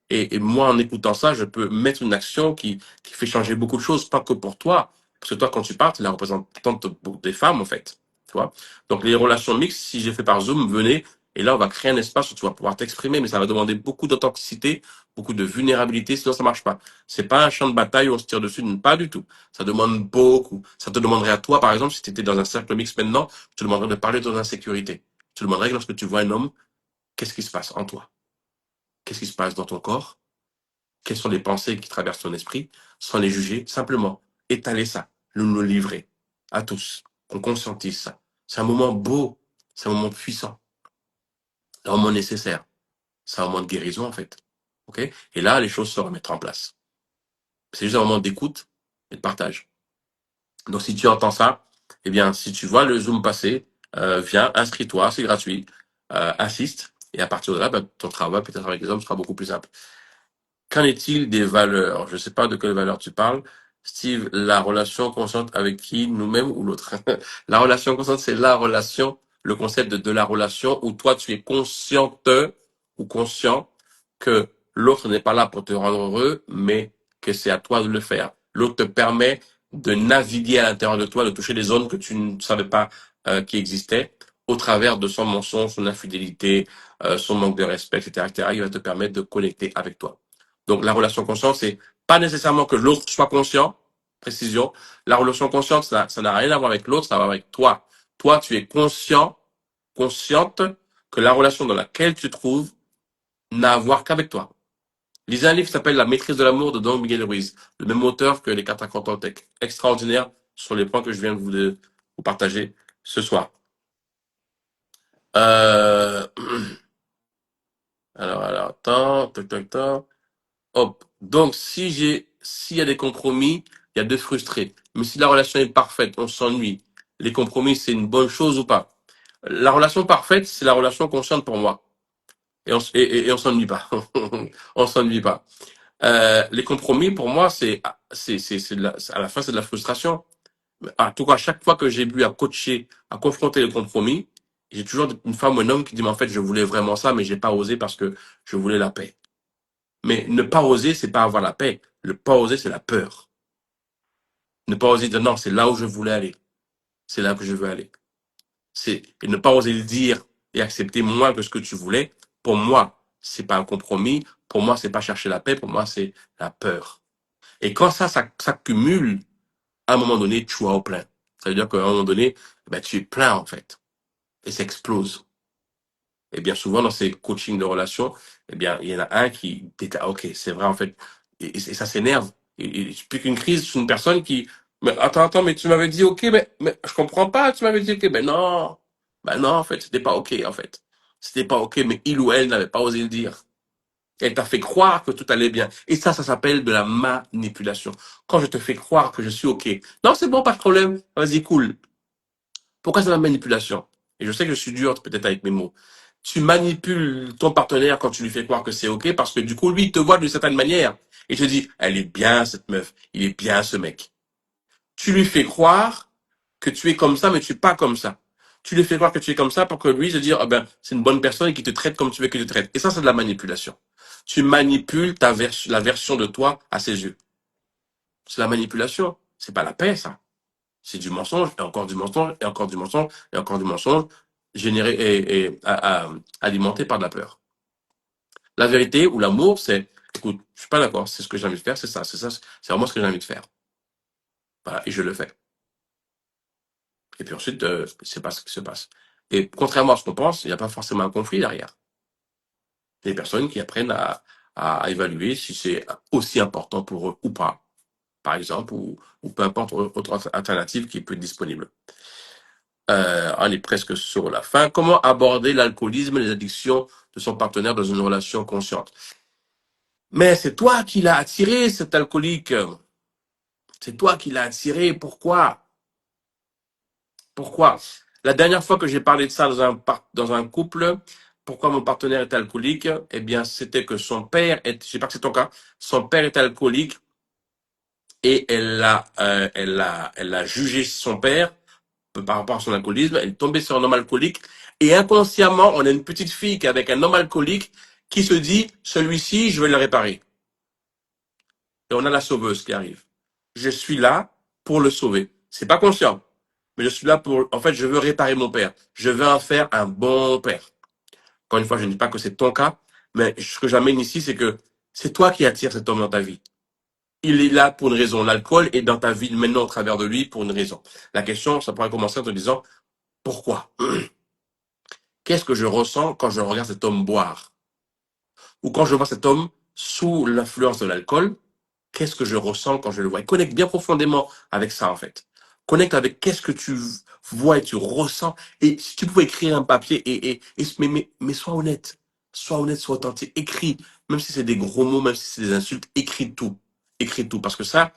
Et moi, en écoutant ça, je peux mettre une action qui fait changer beaucoup de choses, pas que pour toi. Parce que toi, quand tu parles, tu es la représentante des femmes, en fait. Tu vois? Donc, les relations mixtes, si j'ai fait par Zoom, venez. Et là, on va créer un espace où tu vas pouvoir t'exprimer, mais ça va demander beaucoup d'authenticité, beaucoup de vulnérabilité, sinon ça marche pas. C'est pas un champ de bataille où on se tire dessus, pas du tout. Ça demande beaucoup. Ça te demanderait à toi, par exemple, si tu étais dans un cercle mixte maintenant, je te demanderais de parler de ton insécurité. Je te demanderais que lorsque tu vois un homme, qu'est-ce qui se passe en toi? Qu'est-ce qui se passe dans ton corps? Quelles sont les pensées qui traversent ton esprit, sans les juger, simplement étaler ça, nous livrer à tous, qu'on conscientise ça. C'est un moment beau, c'est un moment puissant, c'est un moment nécessaire, c'est un moment de guérison en fait. Ok? Et là, les choses se remettent en place. C'est juste un moment d'écoute et de partage. Donc si tu entends ça, eh bien, si tu vois le Zoom passer, viens, inscris-toi, c'est gratuit, assiste, et à partir de là, bah, ton travail peut-être avec les hommes sera beaucoup plus simple. Qu'en est-il des valeurs? Je ne sais pas de quelle valeur tu parles. Steve, la relation consciente avec qui, nous-mêmes ou l'autre? La relation consciente, c'est la relation, le concept de la relation où toi, tu es consciente ou conscient que l'autre n'est pas là pour te rendre heureux, mais que c'est à toi de le faire. L'autre te permet de naviguer à l'intérieur de toi, de toucher des zones que tu ne savais pas qui existaient, au travers de son mensonge, son infidélité, son manque de respect, etc., etc. Il va te permettre de connecter avec toi. Donc, la relation consciente, c'est pas nécessairement que l'autre soit conscient. Précision. La relation consciente, ça n'a rien à voir avec l'autre, ça va avec toi. Toi, tu es conscient, consciente que la relation dans laquelle tu te trouves n'a à voir qu'avec toi. Lisez un livre qui s'appelle La maîtrise de l'amour de Don Miguel Ruiz, le même auteur que Les 4 50 Tech. Extraordinaire sur les points que je viens de vous partager ce soir. Euh... Alors, attends, tac, tac, tac. Hop. Donc, s'il y a des compromis, il y a de frustrés. Mais si la relation est parfaite, on s'ennuie. Les compromis, c'est une bonne chose ou pas? La relation parfaite, c'est la relation consciente pour moi. Et on s'ennuie pas. On s'ennuie pas. Les compromis, pour moi, à la fin, c'est de la frustration. En tout cas, à chaque fois que j'ai bu à coacher, à confronter les compromis, j'ai toujours une femme ou un homme qui dit, mais en fait, je voulais vraiment ça, mais j'ai pas osé parce que je voulais la paix. Mais ne pas oser, c'est pas avoir la paix. Le pas oser, c'est la peur. Ne pas oser dire, non, c'est là où je voulais aller. C'est là que je veux aller. Et ne pas oser le dire et accepter moins que ce que tu voulais. Pour moi, c'est pas un compromis. Pour moi, c'est pas chercher la paix. Pour moi, c'est la peur. Et quand ça cumule, à un moment donné, tu es au plein. Ça veut dire qu'à un moment donné, ben, tu es plein, en fait. Et ça explose. Et bien souvent, dans ces coachings de relations, eh bien, il y en a un qui dit, ah, ok, c'est vrai, en fait. Et ça s'énerve. Et plus qu'une crise, c'est une personne qui, mais attends, mais tu m'avais dit, ok, mais je comprends pas, tu m'avais dit, ok, ben non, en fait, c'était pas ok, en fait. C'était pas ok, mais il ou elle n'avait pas osé le dire. Elle t'a fait croire que tout allait bien. Et ça s'appelle de la manipulation. Quand je te fais croire que je suis ok. Non, c'est bon, pas de problème. Vas-y, cool. Pourquoi c'est la manipulation? Et je sais que je suis dur peut-être avec mes mots. Tu manipules ton partenaire quand tu lui fais croire que c'est OK parce que du coup, lui, il te voit d'une certaine manière. Et te dit, elle est bien cette meuf, il est bien ce mec. Tu lui fais croire que tu es comme ça, mais tu es pas comme ça. Tu lui fais croire que tu es comme ça pour que lui se dise, ah ben, c'est une bonne personne et qu'il te traite comme tu veux qu'il te traite. Et ça, c'est de la manipulation. Tu manipules la version de toi à ses yeux. C'est la manipulation. C'est pas la paix, ça. C'est du mensonge, et encore du mensonge, et encore du mensonge, et encore du mensonge, généré alimenté par de la peur. La vérité ou l'amour, c'est, écoute, je suis pas d'accord, c'est ce que j'ai envie de faire, c'est vraiment ce que j'ai envie de faire. Voilà, et je le fais. Et puis ensuite, c'est pas ce qui se passe. Et contrairement à ce qu'on pense, il n'y a pas forcément un conflit derrière. Il y a des personnes qui apprennent à évaluer si c'est aussi important pour eux ou pas, par exemple, ou peu importe autre alternative qui peut être disponible. On est presque sur la fin. Comment aborder l'alcoolisme et les addictions de son partenaire dans une relation consciente? Mais c'est toi qui l'as attiré, cet alcoolique. C'est toi qui l'as attiré. Pourquoi? Pourquoi? La dernière fois que j'ai parlé de ça dans un couple, pourquoi mon partenaire est alcoolique? Eh bien, c'était que son père je sais pas que c'est ton cas, son père est alcoolique et elle a jugé son père par rapport à son alcoolisme, elle est tombée sur un homme alcoolique et inconsciemment, on a une petite fille qui est avec un homme alcoolique qui se dit, celui-ci, je vais le réparer. Et on a la sauveuse qui arrive. Je suis là pour le sauver. C'est pas conscient, mais je suis là pour, en fait, je veux réparer mon père. Je veux en faire un bon père. Encore une fois, je ne dis pas que c'est ton cas, mais ce que j'amène ici, c'est que c'est toi qui attires cet homme dans ta vie. Il est là pour une raison. L'alcool est dans ta vie maintenant au travers de lui pour une raison. La question, ça pourrait commencer en te disant, pourquoi? Qu'est-ce que je ressens quand je regarde cet homme boire? Ou quand je vois cet homme sous l'influence de l'alcool, qu'est-ce que je ressens quand je le vois? Et connecte bien profondément avec ça, en fait. Connecte avec qu'est-ce que tu vois et tu ressens. Et si tu pouvais écrire un papier, mais sois honnête. Sois honnête, sois authentique. Écris. Même si c'est des gros mots, même si c'est des insultes, écris tout. Écris tout. Parce que ça,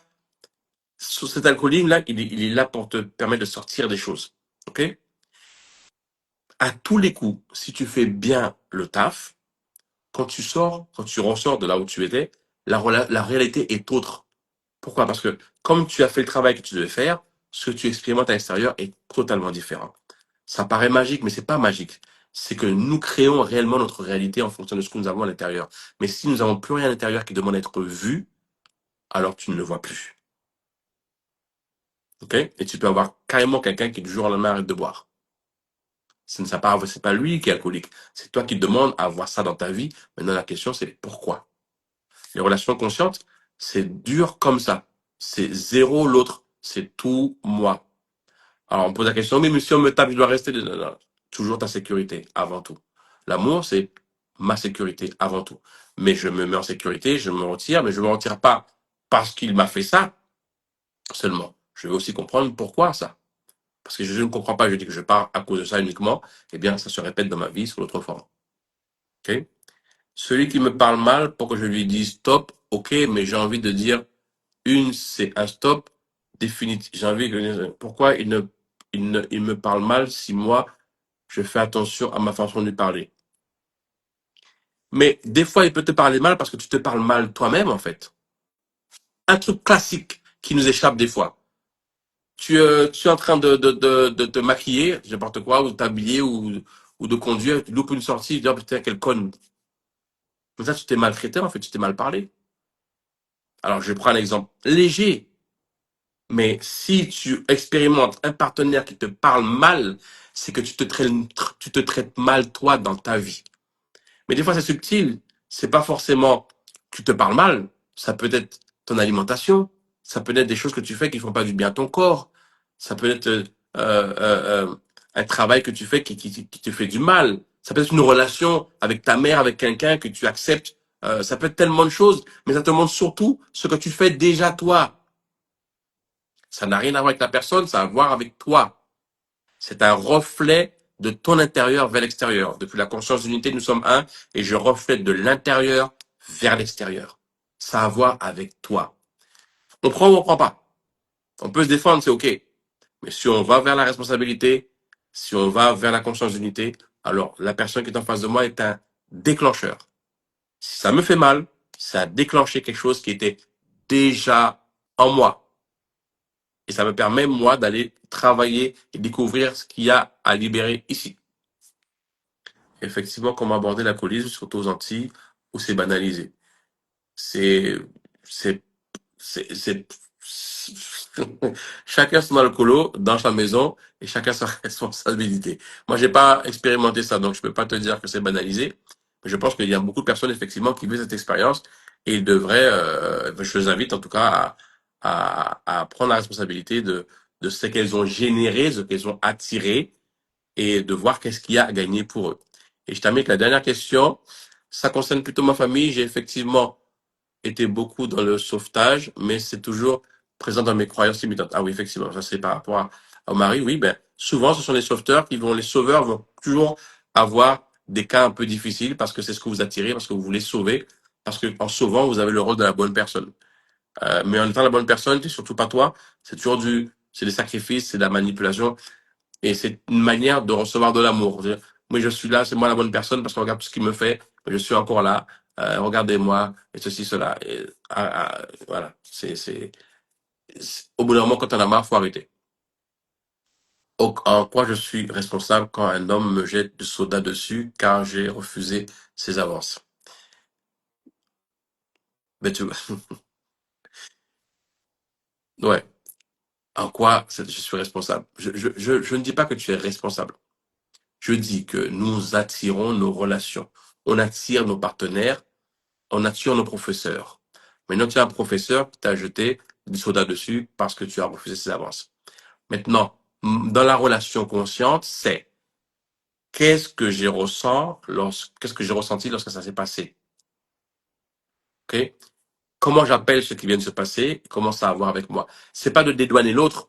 cet alcoolisme-là, il est là pour te permettre de sortir des choses. OK? À tous les coups, si tu fais bien le taf, quand tu ressors de là où tu étais, la réalité est autre. Pourquoi? Parce que comme tu as fait le travail que tu devais faire, ce que tu expérimentes à l'extérieur est totalement différent. Ça paraît magique, mais c'est pas magique. C'est que nous créons réellement notre réalité en fonction de ce que nous avons à l'intérieur. Mais si nous n'avons plus rien à l'intérieur qui demande à être vu, alors tu ne le vois plus. OK? Et tu peux avoir carrément quelqu'un qui du jour au lendemain arrête de boire. C'est pas lui qui est alcoolique. C'est toi qui demandes à avoir ça dans ta vie. Maintenant, la question, c'est pourquoi? Les relations conscientes, c'est dur comme ça. C'est zéro l'autre. C'est tout moi. Alors, on pose la question, mais si on me tape, je dois rester. Non, non. Toujours ta sécurité, avant tout. L'amour, c'est ma sécurité, avant tout. Mais je me mets en sécurité, je me retire, mais je ne me retire pas parce qu'il m'a fait ça seulement. Je vais aussi comprendre pourquoi ça. Parce que je ne comprends pas, je dis que je pars à cause de ça uniquement, eh bien, ça se répète dans ma vie sous l'autre forme. Ok. Celui qui me parle mal, pour que je lui dise stop, ok, mais j'ai envie de dire c'est un stop définitif. J'ai envie de pourquoi il me parle mal si moi, je fais attention à ma façon de lui parler. Mais des fois, il peut te parler mal parce que tu te parles mal toi-même, en fait. Un truc classique qui nous échappe des fois. Tu es en train de te maquiller, n'importe quoi, ou de t'habiller, ou de conduire, tu loupes une sortie, tu dis, oh putain, quelle conne. Comme ça, tu t'es maltraité, en fait, tu t'es mal parlé. Alors, je prends un exemple léger. Mais si tu expérimentes un partenaire qui te parle mal, c'est que tu te traites mal toi dans ta vie. Mais des fois, c'est subtil. C'est pas forcément que tu te parles mal. Ça peut être ton alimentation. Ça peut être des choses que tu fais qui font pas du bien à ton corps. Ça peut être un travail que tu fais qui te fait du mal. Ça peut être une relation avec ta mère, avec quelqu'un que tu acceptes. Ça peut être tellement de choses. Mais ça te montre surtout ce que tu fais déjà toi. Ça n'a rien à voir avec la personne, ça a à voir avec toi. C'est un reflet de ton intérieur vers l'extérieur. Depuis la conscience d'unité, nous sommes un et je reflète de l'intérieur vers l'extérieur. Ça a à voir avec toi. On prend ou on prend pas. On peut se défendre, c'est OK. Mais si on va vers la responsabilité, si on va vers la conscience d'unité, alors la personne qui est en face de moi est un déclencheur. Si ça me fait mal, ça a déclenché quelque chose qui était déjà en moi. Et ça me permet, moi, d'aller travailler et découvrir ce qu'il y a à libérer ici. Effectivement, comment aborder l'alcoolisme, surtout aux Antilles, où c'est banalisé. C'est, c'est, c'est, chacun son alcoolo dans sa maison et chacun sa responsabilité. Moi, j'ai pas expérimenté ça, donc je peux pas te dire que c'est banalisé. Mais je pense qu'il y a beaucoup de personnes, effectivement, qui vivent cette expérience et ils devraient, je les invite en tout cas à prendre la responsabilité de ce qu'elles ont généré, ce qu'elles ont attiré et de voir qu'est-ce qu'il y a à gagner pour eux. Et je termine avec la dernière question. Ça concerne plutôt ma famille. J'ai effectivement été beaucoup dans le sauvetage, mais c'est toujours présent dans mes croyances limitantes. Ah oui, effectivement, ça c'est par rapport au mari. Oui, ben souvent ce sont les sauveurs vont toujours avoir des cas un peu difficiles parce que c'est ce que vous attirez, parce que vous voulez sauver, parce que en sauvant vous avez le rôle de la bonne personne. Mais en étant la bonne personne, c'est surtout pas toi. C'est des sacrifices, c'est de la manipulation et c'est une manière de recevoir de l'amour. Moi, je suis là, c'est moi la bonne personne parce que regarde tout ce qu'il me fait, je suis encore là. Regardez-moi et ceci, cela. Et, voilà, au bout d'un moment, quand on a marre, faut arrêter. En quoi je suis responsable quand un homme me jette du soda dessus car j'ai refusé ses avances? Mais tu vois, ouais. En quoi je suis responsable? Je ne dis pas que tu es responsable. Je dis que nous attirons nos relations. On attire nos partenaires, on attire nos professeurs. Maintenant, tu as un professeur qui t'a jeté du soda dessus parce que tu as refusé ses avances. Maintenant, dans la relation consciente, c'est qu'est-ce que j'ai ressenti lorsque ça s'est passé. Ok? Comment j'appelle ce qui vient de se passer? Comment ça a à voir avec moi? C'est pas de dédouaner l'autre.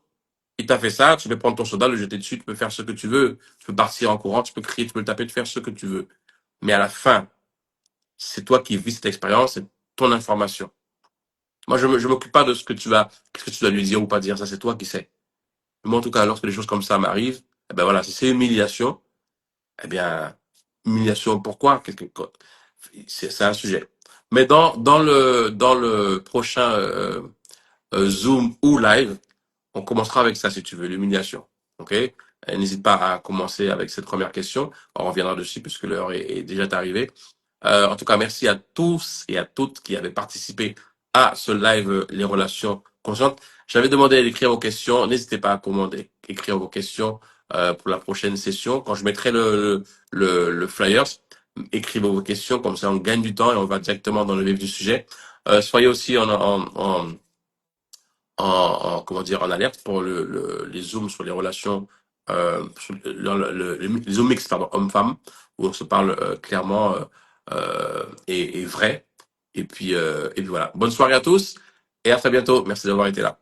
Il t'a fait ça, tu peux prendre ton soda, le jeter dessus, tu peux faire ce que tu veux. Tu peux partir en courant, tu peux crier, tu peux le taper, tu peux faire ce que tu veux. Mais à la fin, c'est toi qui vis cette expérience, c'est ton information. Moi, je m'occupe pas de qu'est-ce que tu dois lui dire ou pas dire, ça c'est toi qui sais. Mais moi, en tout cas, lorsque des choses comme ça m'arrivent, eh ben voilà, si c'est humiliation, eh bien, humiliation, pourquoi? C'est un sujet. Mais dans le prochain Zoom ou live, on commencera avec ça si tu veux, l'humiliation. OK? N'hésite pas à commencer avec cette première question. On reviendra dessus puisque l'heure est déjà arrivée. En tout cas, merci à tous et à toutes qui avaient participé à ce live Les Relations Conscientes. J'avais demandé d'écrire vos questions. N'hésitez pas à commander, écrire vos questions pour la prochaine session. Quand je mettrai le flyers, écrivez vos questions, comme ça on gagne du temps et on va directement dans le vif du sujet. Soyez aussi comment dire, en alerte pour les zooms sur les relations, les zooms mixtes, pardon, hommes-femmes, où on se parle clairement et vrai. Et puis voilà. Bonne soirée à tous et à très bientôt. Merci d'avoir été là.